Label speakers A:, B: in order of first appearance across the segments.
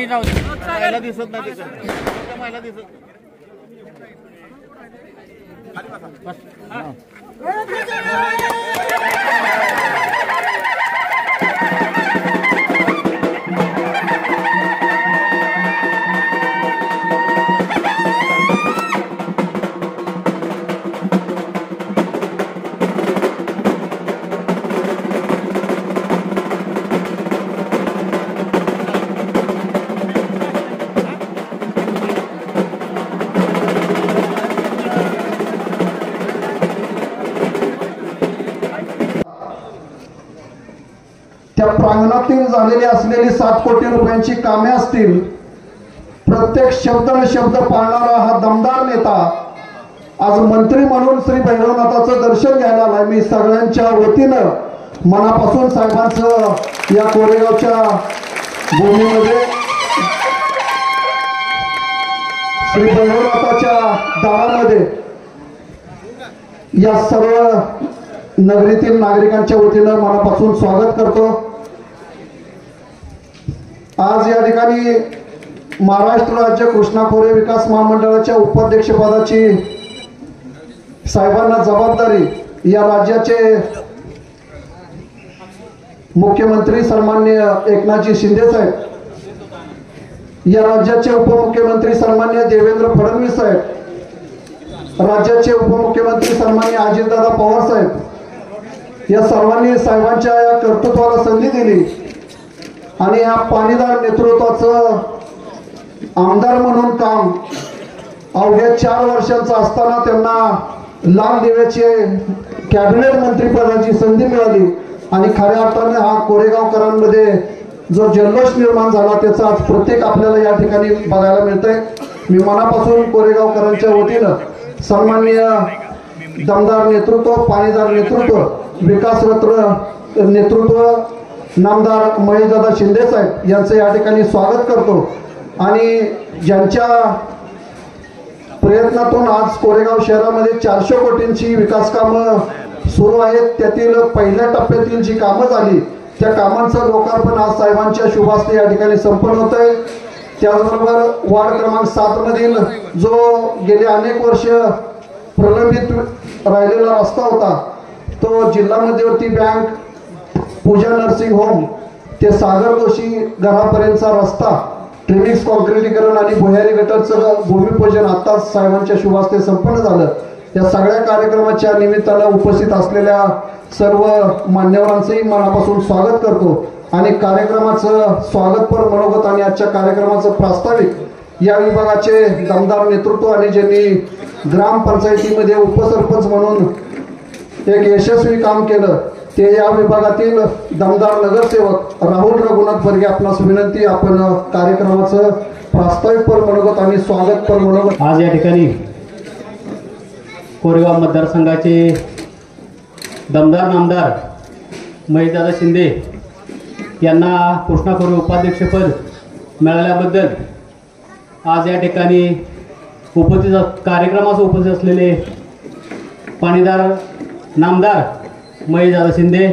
A: महिला दिसत नाही महिला दिसत
B: प्रांगणातील झालेली असलेली 7 कोटी रुपयांची कामे असतील, प्रत्येक शब्द न शब्द पाळणारा हा दमदार नेता आज मंत्री म्हणून श्री भैरवनाथाचं दर्शन घ्यायला आलाय। मी सगळ्यांच्या वतीनं मनापासून साहेबांचं या कोरेगावच्या भूमीमध्ये श्री भैरवनाथाच्या दारामध्ये या सर्व नगरीतील नागरिकांच्या वतीनं मनापासून स्वागत करतो। आज या ठिकाणी महाराष्ट्र राज्य कृष्णा खोरे विकास महामंडळाच्या उपाध्यक्षपदाची साहेबांना जबाबदारी या राज्याचे मुख्यमंत्री सन्माननीय एकनाथजी शिंदे साहेब, या राज्याचे उपमुख्यमंत्री सन्माननीय देवेंद्र फडणवीस साहेब, राज्याचे उपमुख्यमंत्री सन्माननीय अजितदादा पवार साहेब, या सर्वांनी साहेबांच्या या कर्तृत्वाला संधी दिली आणि या पाणीदार नेतृत्वाचं आमदार म्हणून काम अवघ्या 4 वर्षांचं असताना त्यांना लाल दिव्याचे कॅबिनेट मंत्रीपदाची संधी मिळाली आणि खऱ्या अर्थाने हा कोरेगावकरांमध्ये जो जल्लोष निर्माण झाला त्याचा आज प्रत्येक आपल्याला या ठिकाणी बघायला मिळतंय। मी मनापासून कोरेगावकरांच्या वतीनं सन्माननीय दमदार नेतृत्व, पाणीदार नेतृत्व, विकासरत्न नेतृत्व नामदार महेशदादा शिंदे साहेब यांचं या ठिकाणी स्वागत करतो आणि ज्यांच्या प्रयत्नातून आज कोरेगाव शहरामध्ये 400 कोटींची विकास कामं सुरू आहेत, त्यातील पहिल्या टप्प्यातील जी कामं झाली त्या कामांचं लोकार्पण आज साहेबांच्या शुभ हस्ते या ठिकाणी संपन्न होत आहे। त्याचबरोबर वार्ड क्रमांक 7 मधील जो गेले अनेक वर्ष प्रलंबित राहिलेला रस्ता होता तो जिल्हा मध्यवर्ती बँक, पूजा नर्सिंग होम ते सागर जोशी घरापर्यंतचा रस्ता, ट्रिमिक्स कॉन्क्रिटीकरण आणि भुयारी गटरचं भूमिपूजन आता साहेबांच्या शुभ हस्ते संपन्न झालं। या सगळ्या कार्यक्रमाच्या निमित्तानं उपस्थित असलेल्या सर्व मान्यवरांचंही मनापासून स्वागत करतो आणि कार्यक्रमाचं स्वागतपर मनोगत आणि आजच्या कार्यक्रमाचं प्रास्ताविक या विभागाचे दमदार नेतृत्व आणि ज्यांनी ग्रामपंचायतीमध्ये उपसरपंच म्हणून एक यशस्वी काम केलं ते या विभागातील दमदार नगरसेवक राहुल रघुनाथ बर्गे आपणास विनंती, आपण कार्यक्रमाचं प्रास्ताविकपर मनोगत आणि स्वागतपर मनोगत।
C: आज या ठिकाणी कोरेगाव मतदारसंघाचे दमदार नामदार महेशदादा शिंदे यांना कृष्णा खोरे उपाध्यक्षपद मिळाल्याबद्दल आज या ठिकाणी कार्यक्रमास उपस्थित असलेले पाणीदार नामदार महेशदादा शिंदे,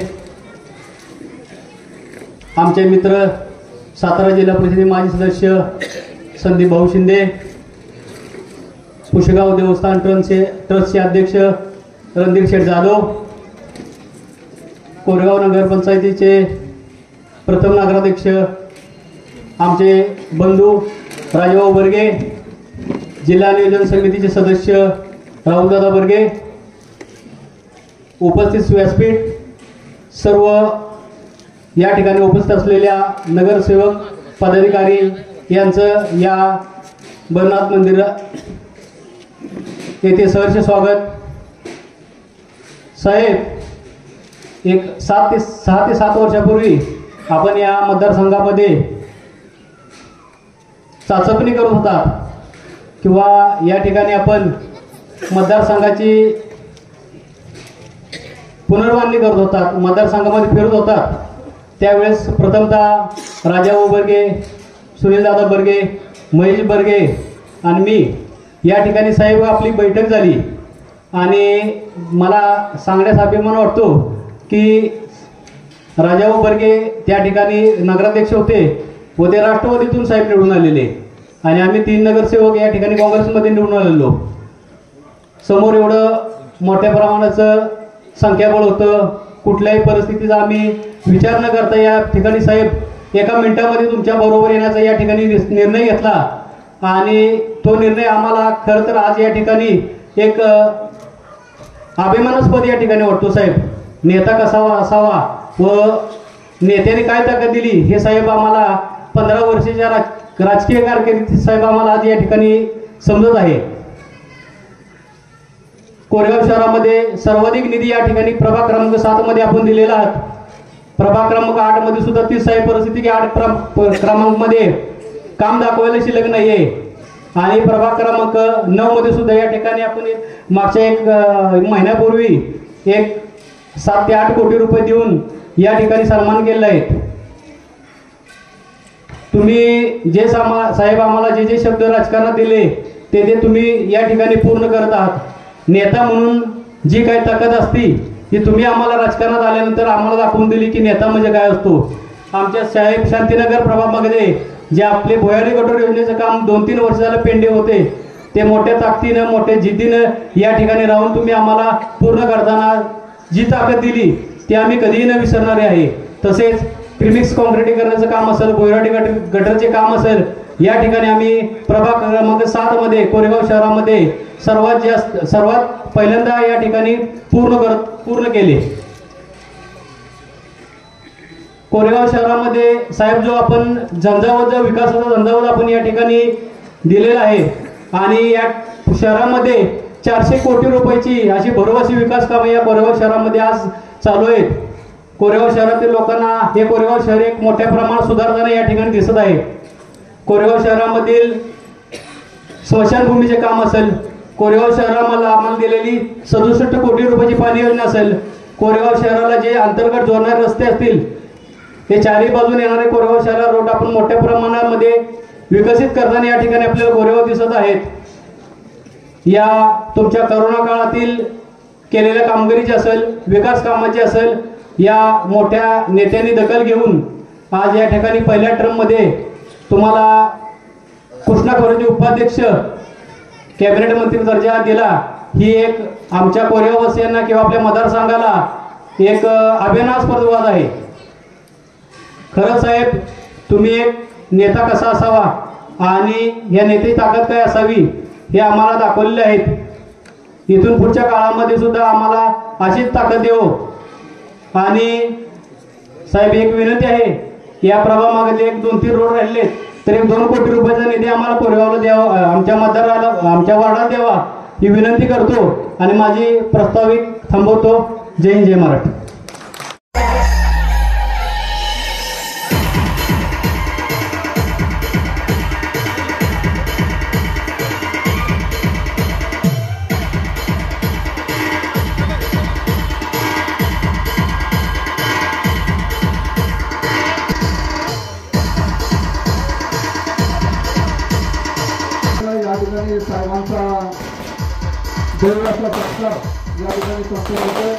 C: आमचे मित्र सातारा जिल्हा परिषदेचे माजी सदस्य संदीप भाऊ शिंदे, पुशेगाव देवस्थान ट्रस्टचे अध्यक्ष रणधीर शेठ जाधव, कोरेगाव नगरपंचायतीचे प्रथम नगराध्यक्ष आमचे बंधू राजाभाऊ बर्गे, जिल्हा नियोजन समितीचे सदस्य राहुलदादा बर्गे, उपस्थित व्यासपीठ, सर्व या ठिकाणी उपस्थित असलेल्या नगरसेवक पदाधिकारी यांचं या भरनाथ मंदिर येथे सहर्ष स्वागत। साहेब, एक 6 ते 7 वर्षापूर्वी आपण या मतदारसंघामध्ये चाचपणी करत होता किंवा या ठिकाणी आपण मतदारसंघाची पुनर्बांधणी करत होतात, मतदारसंघामध्ये फिरत होतात। त्यावेळेस प्रथमतः राजाभाऊ बर्गे, सुनीलदादा बर्गे, महेश बर्गे आणि मी या ठिकाणी साहेब आपली बैठक झाली आणि मला सांगण्यास अभिमान वाटतो की राजाभाऊ बर्गे त्या ठिकाणी नगराध्यक्ष होते, व ते राष्ट्रवादीतून साहेब निवडून आलेले आणि आम्ही 3 नगरसेवक या ठिकाणी काँग्रेसमध्ये निवडून आलेलो. समोर एवढं मोठ्या प्रमाणाचं संख्याबळ होतं, कुठल्याही परिस्थितीचा आम्ही विचार न करता या ठिकाणी साहेब एका मिनिटामध्ये तुमच्या बरोबर येण्याचा या ठिकाणी निर्णय घेतला आणि तो निर्णय आम्हाला खरं तर आज या ठिकाणी एक अभिमानास्पद या ठिकाणी वाटतो. साहेब नेता कसा असावा व नेत्याने काय ताकद दिली हे साहेब आम्हाला 15 वर्षाच्या राजकीय कारकिर्दीत साहेब आम्हाला आज या ठिकाणी समजत आहे. कोरेगाव शहरामध्ये सर्वाधिक निधी या ठिकाणी प्रभाग क्रमांक 7 मध्ये आपण दिलेला आहात. प्रभाग क्रमांक 8 मध्ये सुद्धा तीच साहेब परिस्थिती की 8 क्रमांक मध्ये काम दाखवायला शिल्लक नाहीये आणि प्रभाग क्रमांक 9 मध्ये सुद्धा या ठिकाणी आपण मागच्या एक महिन्यापूर्वी एक 7 ते 8 कोटी रुपये देऊन या ठिकाणी सन्मान केलेला आहे. तुम्ही जे साहेब आम्हाला जे शब्द राजकारणात दिले ते तुम्ही या ठिकाणी पूर्ण करत आहात. नेता म्हणून जी काही ताकद असती ती तुम्ही आम्हाला राजकारणात आल्यानंतर आम्हाला दाखवून दिली की नेता म्हणजे काय असतो. आमच्या साहेब शांतीनगर प्रभागामध्ये जे आपले भुयारी गटर योजनेचं काम 2-3 वर्ष झालं पेंडिंग होते ते मोठ्या ताकदीनं मोठ्या जिद्दीनं या ठिकाणी राहून तुम्ही आम्हाला पूर्ण करताना जी ताकद दिली ती आम्ही कधीही न विसरणारे आहे. तसेच प्रीमिक्स कॉन्क्रिटीकरणाचं काम असेल, भुयारी गटरचे काम असेल, या ठिकाणी आम्ही प्रभाग क्रमांक 7 मध्ये कोरेगाव शहरामध्ये सर्वात पहिल्यांदा या ठिकाणी पूर्ण केले. कोरेगाव शहरामध्ये साहेब जो आपण झंझावात विकासाचा झंझावात आपण या ठिकाणी दिलेला आहे आणि या शहरामध्ये 400 कोटी रुपयाची अशी भरवशी विकास कामे या कोरेगाव शहरामध्ये आज चालू आहेत. कोरेगाव शहरातील लोकांना हे कोरेगाव शहर एक मोठ्या प्रमाणात सुधारताना या ठिकाणी दिसत आहे. कोरेगाव शहरामधील स्मशानभूमीचे काम असेल, कोरेगाव शहराला आम्हाला दिलेली 67 कोटी रुपयाची पाणी योजना असेल, कोरेगाव शहराला जे अंतर्गत जोडणारे रस्ते असतील हे चारही बाजूने येणारे कोरेगाव शहराला रोड आपण मोठ्या प्रमाणामध्ये विकसित करताना या ठिकाणी आपल्याला कोरेगाव दिसत आहेत. या तुमच्या करोना काळातील केलेल्या कामगिरीची असेल, विकास कामाची असेल, या मोठ्या नेत्यांनी दखल घेऊन आज या ठिकाणी पहिल्या टर्ममध्ये तुम्हाला कृष्णा खोरेचे उपाध्यक्ष कॅबिनेट मंत्री दर्जा दिला. ही एक आमच्या कोरेगाववासियांना किंवा आपल्या मतदारसंघाला एक अभिमानास्पद बाब आहे. खरं साहेब तुम्ही एक नेता कसा असावा आणि या नेत्याची ताकद काय असावी हे आम्हाला दाखवलेले आहेत. इथून पुढच्या काळामध्ये सुद्धा आम्हाला अशीच ताकद देऊ. आणि साहेब एक विनंती आहे, या प्रभागामध्ये 1-2-3 रोड राहिले तर 1-2 कोटी रुपयाचा निधी आम्हाला कोरेगावला द्यावा, आमच्या मतदाराला आमच्या वार्डात द्यावा ही विनंती करतो आणि माझी प्रस्तावित थांबवतो. जय हिंद, जय महाराष्ट्र.
B: या ठिकाणी साहेबांचा देवळाचा सत्कार या ठिकाणी संपन्न होतोय.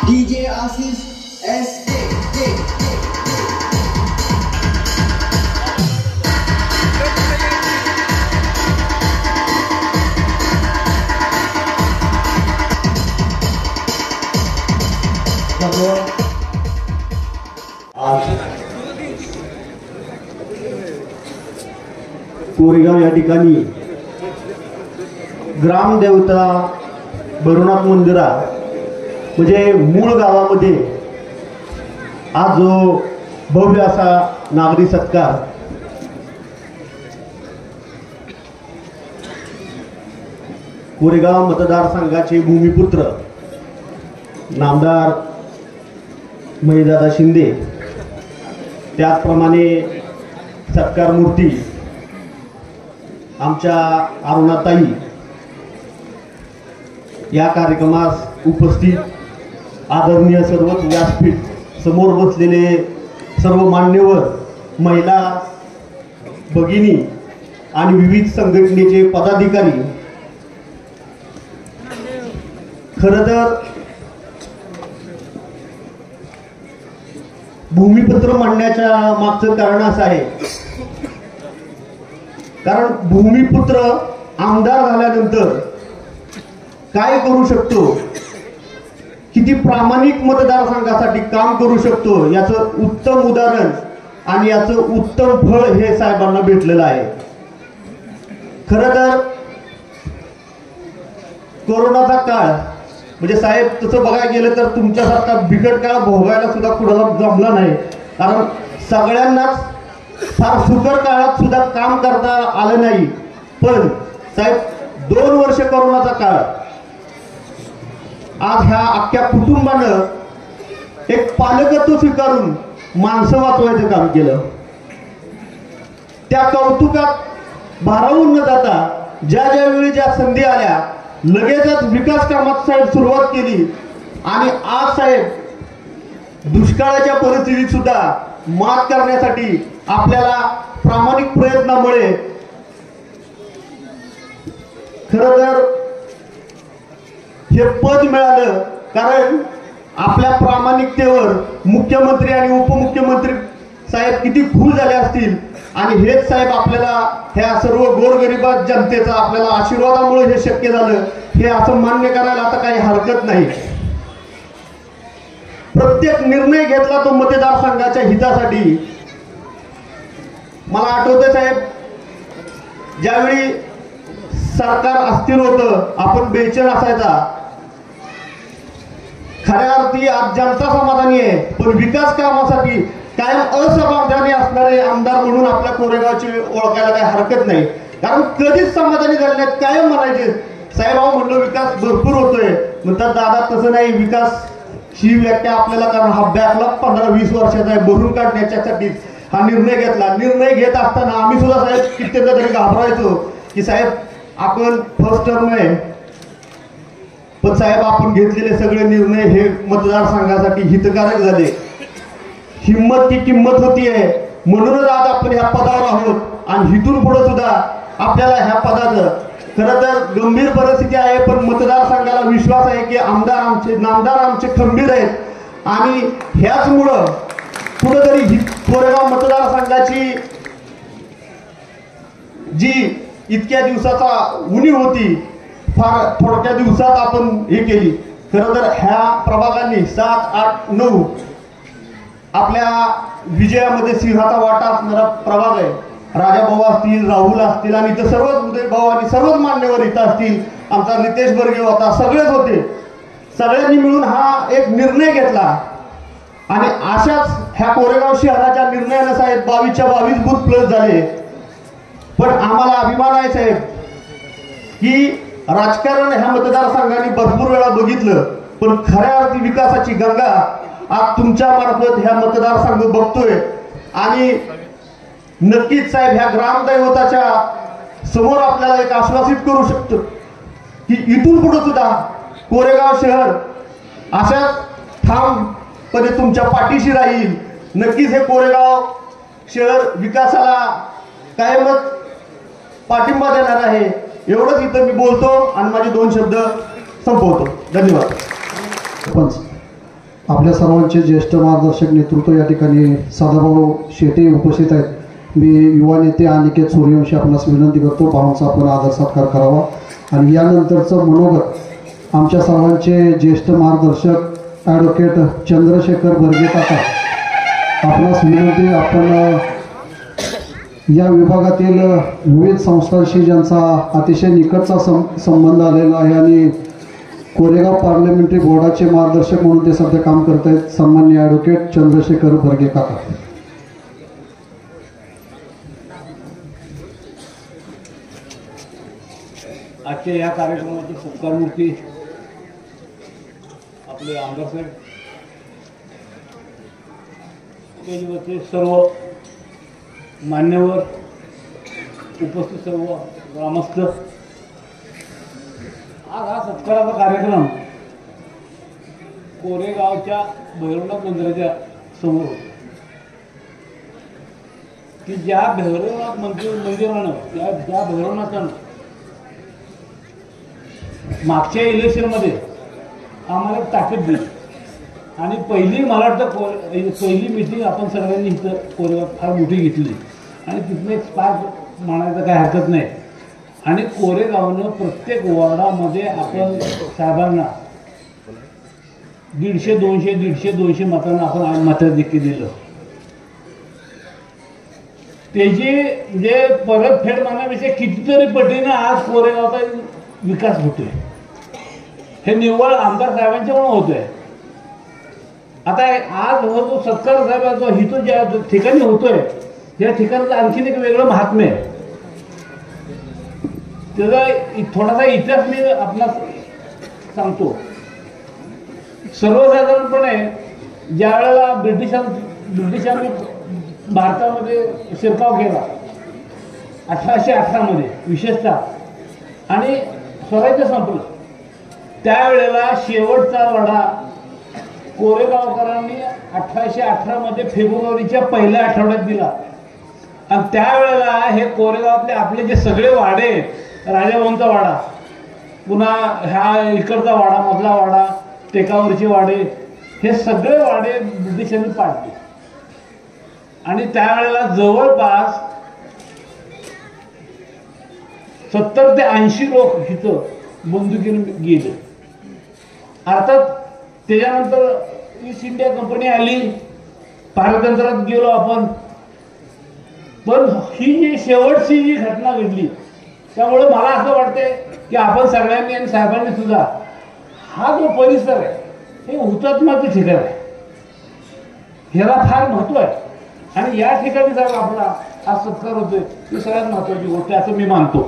D: DJ Asis SK.
B: आज कोरेगाव या ठिकाणी ग्रामदेवता भैरवनाथ मंदिरा म्हणजे मूळ गावामध्ये आज जो भव्य असा नागरी सत्कार कोरेगाव मतदारसंघाचे भूमिपुत्र नामदार महेशदादा शिंदे, त्याचप्रमाणे सत्कार मूर्ती आमच्या अरुणाताई या कार्यक्रमास उपस्थित
E: आदरणीय सर्वच व्यासपीठ समोर बसलेले सर्व मान्यवर, महिला भगिनी आणि विविध संघटनेचे पदाधिकारी, खरं तर भूमिपत्र मांडण्याच्या मागचं कारण असं आहे, कारण भूमिपुत्र आमदार झाल्यानंतर काय करू शकतो, किती प्रामाणिक मतदारसंघासाठी काम करू शकतो याचं उत्तम उदाहरण आणि याचं उत्तम फळ हे साहेबांना भेटलेलं आहे. खरं तर कोरोनाचा काळ म्हणजे साहेब तसं बघायला गेलं तर तुमच्यासारखा बिकट काळ भोगायला सुद्धा कुणाला जमला नाही, कारण सगळ्यांनाच फार सुकर काळात सुद्धा काम करता आलं नाही. पण साहेब 2 वर्ष कोरोनाचा काळ, आज ह्या अख्ख्या कुटुंबानं एक पालकत्व स्वीकारून माणसं वाचवायचं काम केलं. त्या कौतुकात भारावून न जाता ज्या वेळी ज्या संधी आल्या लगेचच विकास कामात साहेब सुरुवात केली आणि आज साहेब दुष्काळाच्या परिस्थितीत सुद्धा मात करण्यासाठी आपल्याला प्रामाणिक प्रयत्नामुळे खरं तर हे पद मिळालं. कारण आपल्या प्रामाणिकतेवर मुख्यमंत्री आणि उपमुख्यमंत्री साहेब किती खुश झाले असतील आणि हेच साहेब आपल्याला ह्या सर्व गोरगरिबा जनतेचा आपल्याला आशीर्वादामुळे हे शक्य झालं हे असं मान्य करायला आता काही हरकत नाही. प्रत्येक निर्णय घेतला तो मतदारसंघाच्या हितासाठी. मला आठवतं साहेब, ज्यावेळी सरकार अस्थिर होतं, आपण बेचैन असायचा, खऱ्या अर्थी आज जनता समाधानी आहे, पण विकास कामासाठी कायम असमाधानी असणारे आमदार म्हणून आपल्या कोरेगावची ओळखायला काही हरकत नाही. कारण कधीच समाधानी झाले नाहीत, कायम म्हणायचे साहेब अहो म्हणलं विकास भरपूर होतोय, म्हणतात दादा तसं नाही, विकास ही व्याख्या आपल्याला, कारण हा बॅकलॉग 15-20 वर्षाचा आहे, भरून काढण्यासाठी हा निर्णय घेतला. निर्णय घेत असताना आम्ही सुद्धा साहेब कित्येकदा तरी घाबरायचो की साहेब आपण फर्स्ट टर्म आहे, पण साहेब आपण घेतलेले सगळे निर्णय हे मतदारसंघासाठी हितकारक झाले. हिंमत की किंमत होती आहे, म्हणूनच आज आपण ह्या पदावर आहोत आणि इथून पुढे सुद्धा आपल्याला ह्या पदाचं खरं तर गंभीर परिस्थिती आहे, पण मतदारसंघाला विश्वास आहे की नामदार आमचे खंबीर आहेत आणि ह्याचमुळं कुठेतरी ही कोरेगाव मतदारसंघाची जी इतक्या दिवसाचा उणीव होती फार थोडक्या दिवसात आपण हे केली. खरं तर ह्या प्रभागांनी 7, 8, 9 आपल्या विजयामध्ये सिंहाचा वाटा असणारा प्रभाग आहे. राजाभाऊ असतील, राहुल असतील आणि इथं सर्वच उदय भाऊ आणि सर्वच मान्यवर इथं असतील, आमचा नितेश बर्गे होता, सगळेच होते. सगळ्यांनी मिळून हा एक निर्णय घेतला आणि अशाच ह्या कोरेगाव शहराच्या निर्णयानं साहेब 22च्या 22 बूथ प्लस झाले. पण आम्हाला अभिमान आहे साहेब की राजकारण ह्या मतदारसंघाने भरपूर वेळा बघितलं, पण खऱ्या अर्थी विकासाची गंगा आज तुमच्या मार्फत ह्या मतदारसंघ बघतोय. आणि नक्कीच साहेब ह्या ग्रामदैवताच्या समोर आपल्याला एक आश्वासित करू शकतो की इथून पुढे सुद्धा कोरेगाव शहर अशाच ठामपणे तुमच्या पाठीशी राहील. नक्कीच हे कोरेगाव शहर विकासाला कायमच पाठिंबा देणार आहे. एवढंच इथं मी बोलतो आणि माझे 2 शब्द संपवतो. धन्यवाद.
B: आपल्या सर्वांचे ज्येष्ठ मार्गदर्शक नेतृत्व या ठिकाणी सदाभाऊ शेटे उपस्थित आहेत. मी युवा नेते अनिकेत सूर्यवंशी आपणास विनंती करतो भावांचा आपण आदर सत्कार करावा आणि यानंतरचं मनोगत आमच्या सर्वांचे ज्येष्ठ मार्गदर्शक ॲडव्होकेट चंद्रशेखर बर्गे काका आपणास विनंती, आपण या विभागातील विविध संस्थांशी ज्यांचा अतिशय निकटचा संबंध आलेला आहे आणि कोरेगाव पार्लमेंटरी बोर्डाचे मार्गदर्शक म्हणून ते सध्या काम करत आहेत, सन्माननीय ॲडव्होकेट चंद्रशेखर बर्गे काका.
C: आजच्या या कार्यक्रमाचे सत्कारमूर्ती आपले आमदार साहेब, स्टेजवरचे सर्व मान्यवर, उपस्थित सर्व ग्रामस्थ, आज हा सत्काराचा कार्यक्रम
F: कोरेगावच्या भैरवनाथ मंदिराच्या समोर होतं की ज्या भैरवनाथ मंदिरानं ज्या भैरवनाथानं मागच्या इलेक्शनमध्ये आम्हाला ताकद दिली आणि पहिली मला वाटतं पहिली मीटिंग आपण सगळ्यांनी इथं कोरेगाव फार मोठी घेतली आणि तिथून एक स्पार्क म्हणायचं काही हरकत नाही आणि कोरेगावनं प्रत्येक वॉर्डामध्ये आपण साहेबांना 150-200 मतांना आपण मताधिक्य दिलं. त्याची म्हणजे परतफेड मागण्यापेक्षा कितीतरी पटीनं आज कोरेगावचा विकास होतोय. हे निव्वळ आमदार साहेबांच्यामुळे होतोय. आता आज जो सत्कार साहेबांचा हितू ज्या ठिकाणी होतोय त्या ठिकाणाचं आणखीन एक वेगळं महात्म्य आहे. त्याचा थोडासा इतिहास मी आपणास सांगतो. सर्वसाधारणपणे ज्या वेळेला ब्रिटिशांनी भारतामध्ये शिरकाव केला 1818 मध्ये विशेषतः आणि स्वराज्य संपलं त्यावेळेला शेवटचा लढा कोरेगावकरांनी 1818 मध्ये फेब्रुवारीच्या पहिल्या आठवड्यात दिला आणि त्यावेळेला हे कोरेगावातले आपले जे सगळे वाडे राजाभाऊंचा वाडा पुन्हा ह्या इकडचा वाडा मधला वाडा टेकावरचे वाडे हे सगळे वाडे ब्रिटिशांनी पाडले आणि त्यावेळेला जवळपास 70 ते 80 लोक इथं बंदुकीने गेले. अर्थात त्याच्यानंतर ईस्ट इंडिया कंपनी आली पारतंत्र्यात गेलो आपण पण ही जी शेवटची जी घटना घडली त्यामुळे मला असं वाटतंय की आपण सगळ्यांनी आणि साहेबांनी सुद्धा हा जो परिसर आहे हे हुतात्म्याचं ठिकाण आहे ह्याला फार महत्व आहे आणि या ठिकाणी जर आपला हा सत्कार होतोय ही सगळ्यात महत्वाची गोष्ट आहे असं मी मानतो.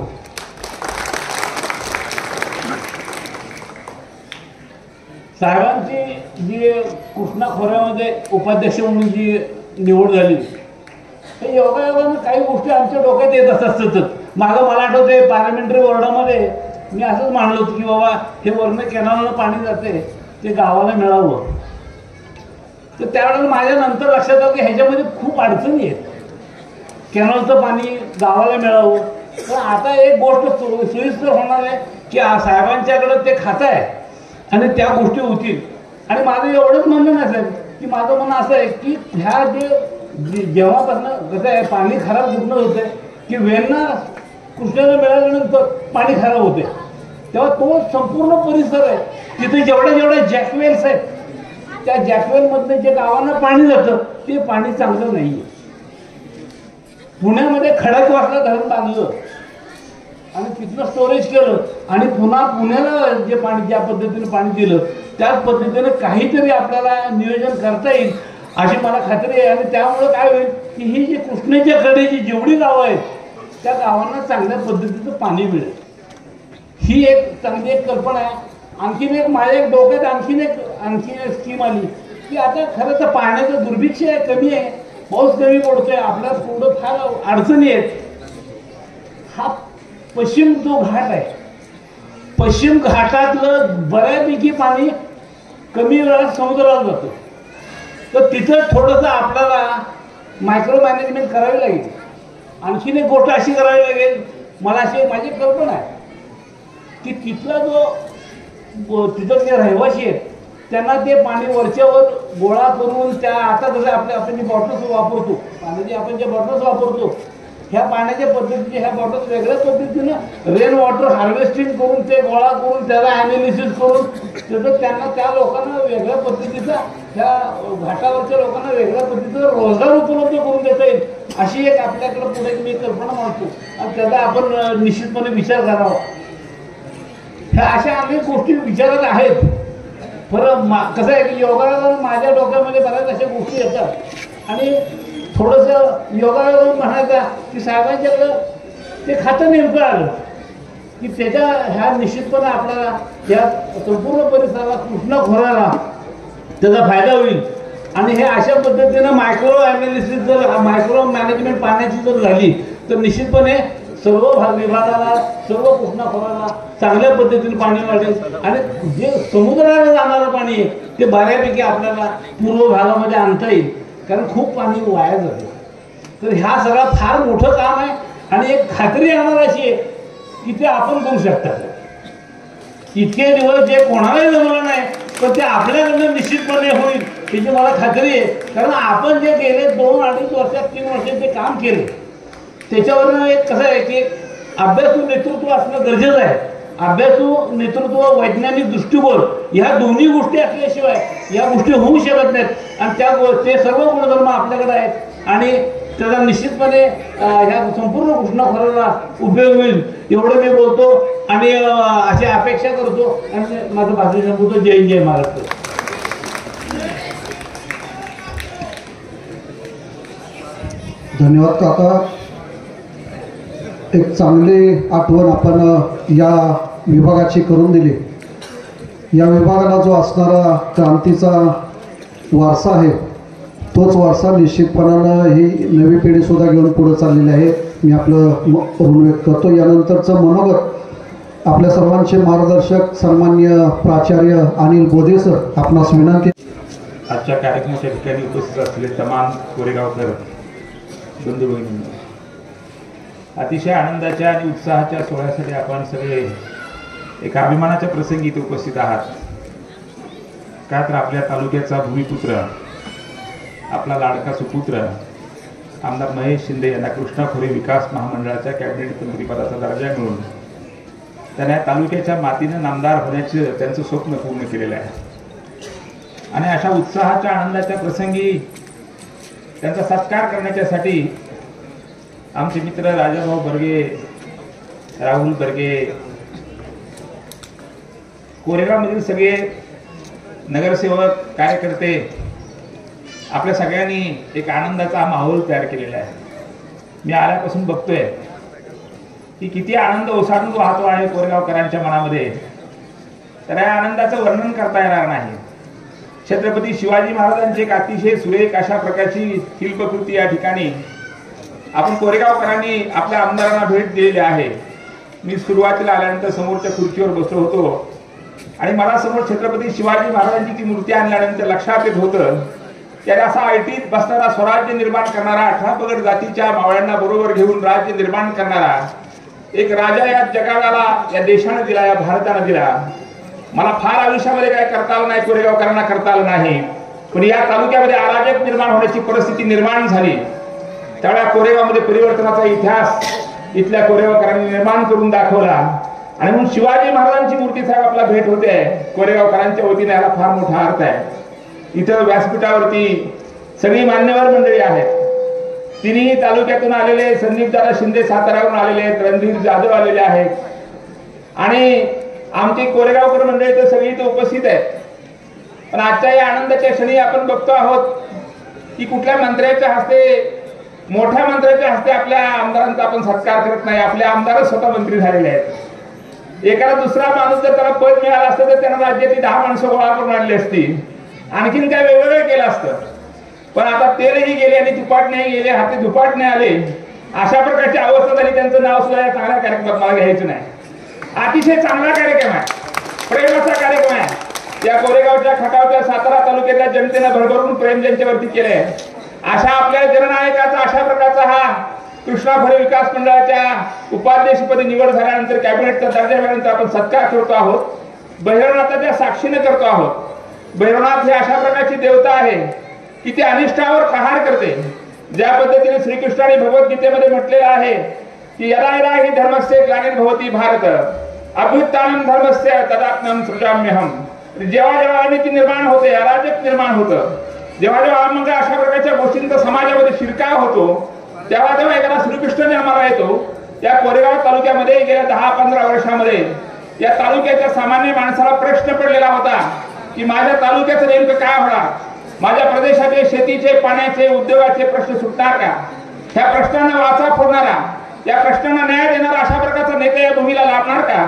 F: साहेबांची जी कृष्णा खोऱ्यामध्ये उपाध्यक्ष म्हणून जी निवड झाली हे योगायोगानं काही गोष्टी आमच्या डोक्यात येत असतात सतत. मागं मला आठवते पार्लमेंटरी बोर्डामध्ये मी असंच मानलं होतं की बाबा हे वरनं कॅनलनं पाणी जाते ते गावाला मिळावं. तर त्यावेळेला माझ्या नंतर लक्षात आलं की ह्याच्यामध्ये खूप अडचणी आहेत. कॅनलचं पाणी गावाला मिळावं तर आता एक गोष्ट सोयीस्कर होणार आहे की साहेबांच्याकडं ते खातं आहे आणि त्या गोष्टी होतील. आणि माझं एवढंच म्हणणं नसेल की माझं म्हणणं असं आहे की ह्या जेव्हापासून कसं आहे पाणी खराब कुठनं होतंय की वेण्णा कृष्णाला मिळाल्यानंतर पाणी खराब होते तेव्हा तो संपूर्ण परिसर आहे तिथे जेवढ्या जॅकवेल्स आहेत त्या जॅकवेलमधनं जे गावांना पाणी जातं ते पाणी चांगलं नाही आहे. पुण्यामध्ये खडकवासला धरण बांधलं आणि तिथलं स्टोरेज केलं आणि पुन्हा पुण्याला जे पाणी ज्या पद्धतीने पाणी दिलं त्याच पद्धतीने काहीतरी आपल्याला नियोजन करता येईल अशी मला खात्री आहे. आणि त्यामुळं काय होईल की ही जी कृष्णेच्या कडेची जेवढी गावं आहेत त्या गावांना चांगल्या पद्धतीचं पाणी मिळेल. ही एक चांगली एक कल्पना आहे. आणखीन एक माझ्या एक डोक्यात आणखीन एक स्कीम आली की आता खरं तर पाण्याचं दुर्भिक्ष आहे कमी आहे पाऊस कमी पडतोय आपल्याला थोडं फार अडचणी आहेत. हा पश्चिम जो घाट आहे पश्चिम घाटातलं बऱ्यापैकी पाणी कमी वेळात समुद्राला जातं तर तिथं थोडंसं आपल्याला मायक्रो मॅनेजमेंट करावी लागेल. आणखीन एक गोष्ट अशी करावी लागेल मला अशी माझी कल्पना आहे की तिथला तिथं जे रहिवासी आहेत त्यांना ते पाणी वरच्यावर गोळा करून त्या आता जसं आपण जे बॉटल्स वापरतो पाण्याचे आपण जे बॉटल्स वापरतो ह्या पाण्याच्या पद्धतीचे ह्या बॉटल्स वेगळ्या पद्धतीनं रेन वॉटर हार्वेस्टिंग करून ते गोळा करून त्याला ॲनालिसिस करून त्याचं त्यांना त्या लोकांना वेगळ्या पद्धतीचा त्या घाटावरच्या लोकांना वेगळ्या पद्धतीचा रोजगार उपलब्ध करून देता येईल अशी एक आपल्याकडे पुढे मी कल्पना मांडतो आणि त्याचा आपण निश्चितपणे विचार करावा. ह्या अशा अनेक गोष्टी विचारात आहेत. बरं कसं आहे की योगायोगानं माझ्या डोक्यामध्ये बऱ्याच अशा गोष्टी येतात आणि थोडंसं योगायोगानं म्हणायचं की साहेबांच्याकडं ते खातं नेमकं आलं की त्याच्या ह्या निश्चितपणे आपल्याला या संपूर्ण परिसराला कृष्णा खोऱ्याला त्याचा फायदा होईल. आणि हे अशा पद्धतीनं मायक्रो ॲनालिसिस जर मायक्रो मॅनेजमेंट पाण्याची जर झाली तर निश्चितपणे सर्व विभागाला, सर्व कृष्णाखोऱ्याला चांगल्या पद्धतीने पाणी वाढेल आणि जे समुद्राला जाणारं पाणी आहे ते बऱ्यापैकी आपल्याला पूर्व भागामध्ये आणता येईल, कारण खूप पाणी वाया जाते. तर ह्या सगळा फार मोठं काम आहे आणि एक खात्री येणार अशी आहे की ते आपण करू शकतात. इतके दिवस जे कोणालाही जमलं नाही पण ते आपल्याकडनं निश्चितपणे होईल त्याची मला खात्री आहे. कारण आपण जे गेले 2-2.5 वर्षात 3 वर्षात जे काम केले त्याच्यावरनं एक कसं आहे की अभ्यासू नेतृत्व असणं गरजेचं आहे. अभ्यासू नेतृत्व, वैज्ञानिक दृष्टिकोन ह्या दोन्ही गोष्टी असल्याशिवाय या गोष्टी होऊ शकत नाहीत आणि ते सर्व गुणधर्म आपल्याकडे आहेत आणि त्याचा निश्चितपणे ह्या संपूर्ण कृष्णाखोऱ्याला उपयोग होईल एवढं मी बोलतो आणि अशी अपेक्षा करतो आणि माझं भाषण संपवतो. जय जय महाराष्ट्र.
B: धन्यवाद काका. एक चांगली आठवण आपण या विभागाची करून दिली. या विभागाला जो असणारा क्रांतीचा वारसा आहे तोच वारसा निश्चितपणानं ही नवी पिढी सुद्धा घेऊन पुढे चाललेली आहे. मी आपलं ऋण व्यक्त करतो. यानंतरचं मनोगत आपल्या सर्वांचे मार्गदर्शक सन्माननीय प्राचार्य अनिल बोधे सर आपणास विनंती.
G: आजच्या कार्यक्रमाच्या ठिकाणी उपस्थित असलेले तमाम कोरेगावकर बंधू भगिनी, अतिशय आनंदाच्या आणि उत्साहाच्या सोहळ्यासाठी आपण सगळे एका अभिमानाच्या प्रसंगी इथे उपस्थित आहात. का तर आपल्या तालुक्याचा भूमिपुत्र, आपला लाडका सुपुत्र आमदार महेश शिंदे यांना कृष्णाखोरे विकास महामंडळाच्या कॅबिनेट मंत्रीपदाचा दर्जा मिळून त्यांना तालुक्याच्या मातीनं नामदार होण्याचं त्यांचं स्वप्न पूर्ण केलेलं आहे. आणि अशा उत्साहाच्या आनंदाच्या प्रसंगी त्यांचा सत्कार करण्याच्यासाठी आमचे मित्र राजाभाऊ बर्गे, राहुल बर्गे, कोरेगावमधील सगळे नगरसेवक, कार्यकर्ते आपल्या सगळ्यांनी एक आनंदाचा माहोल तयार केलेला आहे. मी आल्यापासून बघतोय की किती आनंद ओसाडून वाहतो आहे कोरेगावकरांच्या मनामध्ये. तर या आनंदाचं वर्णन करता येणार नाही. छत्रपती शिवाजी महाराजांची एक अतिशय सुरेख अशा प्रकारची शिल्पकृती या ठिकाणी आपण कोरेगावकरांनी आपल्या आमदारांना भेट दिलेली आहे. मी सुरुवातीला आल्यानंतर समोरच्या खुर्चीवर बसलो होतो आणि मला समोर छत्रपती शिवाजी महाराजांची ती मूर्ती आणल्यानंतर लक्षात येत होतं की असा ऐटीत बसणारा, स्वराज्य निर्माण करणारा, 18 पगड जातीच्या मावळ्यांना बरोबर घेऊन राज्य निर्माण करणारा एक राजा या जगाला, या देशाने दिला, या भारताने दिला. मला फार आयुष्यामध्ये काय करता आलं नाही, कोरेगावकरांना करता आलं नाही, पण या तालुक्यामध्ये अराजक निर्माण होण्याची परिस्थिती निर्माण झाली. त्यावेळेला कोरेगावमध्ये परिवर्तनाचा इतिहास इथल्या कोरेगावकरांनी निर्माण करून दाखवला आणि म्हणून शिवाजी महाराजांची मूर्ती साहेब आपला भेट होते कोरेगावकरांच्या वतीने. याला फार मोठा अर्थ आहे. इथं व्यासपीठावरती सगळी मान्यवर मंडळी आहेत. तिन्ही तालुक्यातून आलेले, संदीपदादा शिंदे साताऱ्यावरून आलेले आहेत, रणधीर जाधव आलेले आहेत आणि आमची कोरेगावकर मंडळी तर सगळी इथे उपस्थित आहेत. पण आजच्या या आनंदाच्या क्षणी आपण बघतो आहोत की कुठल्या मंत्र्याच्या हस्ते, मोठ्या मंत्र्याच्या हस्ते आपल्या आमदारांचा आपण सत्कार करत नाही. आपले आमदारच स्वतः मंत्री झालेले आहेत. एखादा दुसरा माणूस जर त्याला पद मिळालं असतं तर त्यांना राज्यातली 10 माणसं गोळा करून आणली असती, आणखीन काय वेगवेगळं केलं असतं. पण आता तेलही गेले आणि दुपाटनेही गेले, हाती दुपाटणे आले. अशा प्रकारची अवस्था झाली. त्यांचं नाव सुद्धा या चांगल्या कार्यक्रमात मला घ्यायचं नाही. अतिशय चांगला कार्यक्रम आहे, प्रेमाचा कार्यक्रम आहे. या कोरेगावच्या, खटावच्या, सातारा तालुक्याच्या जनतेनं भरभरून प्रेम ज्यांच्यावरती केलंय अशा आपल्या जननायकाचा, अशा प्रकारचा हा कृष्णाखोरे विकास मंडळाच्या उपाध्यक्षपदी निवड झाल्यानंतर, कॅबिनेटचा दर्जा मिळाल्यानंतर आपण सत्कार करतो आहोत. भैरवनाथाच्या साक्षीने करतो आहोत. भैरवनाथ हे अशा प्रकारची देवता आहे की ती अनिष्टावर प्रहार करते. ज्या पद्धतीने श्रीकृष्णाने भगवद्गीतेमध्ये म्हटलेलं आहे की यदा यदा हि धर्मस्य ग्लानिर्भवति भारत अभ्युत्थानं धर्मस्य तदात्मनं सृजाम्यहम्. जेव्हा जेव्हा अनिती निर्माण होते, अराजक निर्माण होतं, जेव्हा जेव्हा मग अशा प्रकारच्या गोष्टींचा समाजामध्ये शिरकाव होतो, तेव्हा जेव्हा एखादा श्रीकृष्ण जन्माला येतो. या कोरेगाव तालुक्यामध्ये गेल्या 10-15 वर्षामध्ये या तालुक्याच्या सामान्य माणसाला प्रश्न पडलेला होता की माझ्या तालुक्याचं नेमकं काय होणार, माझ्या प्रदेशाचे शेतीचे, पाण्याचे, उद्योगाचे प्रश्न सुटणार का, ह्या प्रश्नांना वाचा फोडणारा, या प्रश्नांना न्याय देणारा अशा प्रकारचा नेता या भूमीला लाभणार का,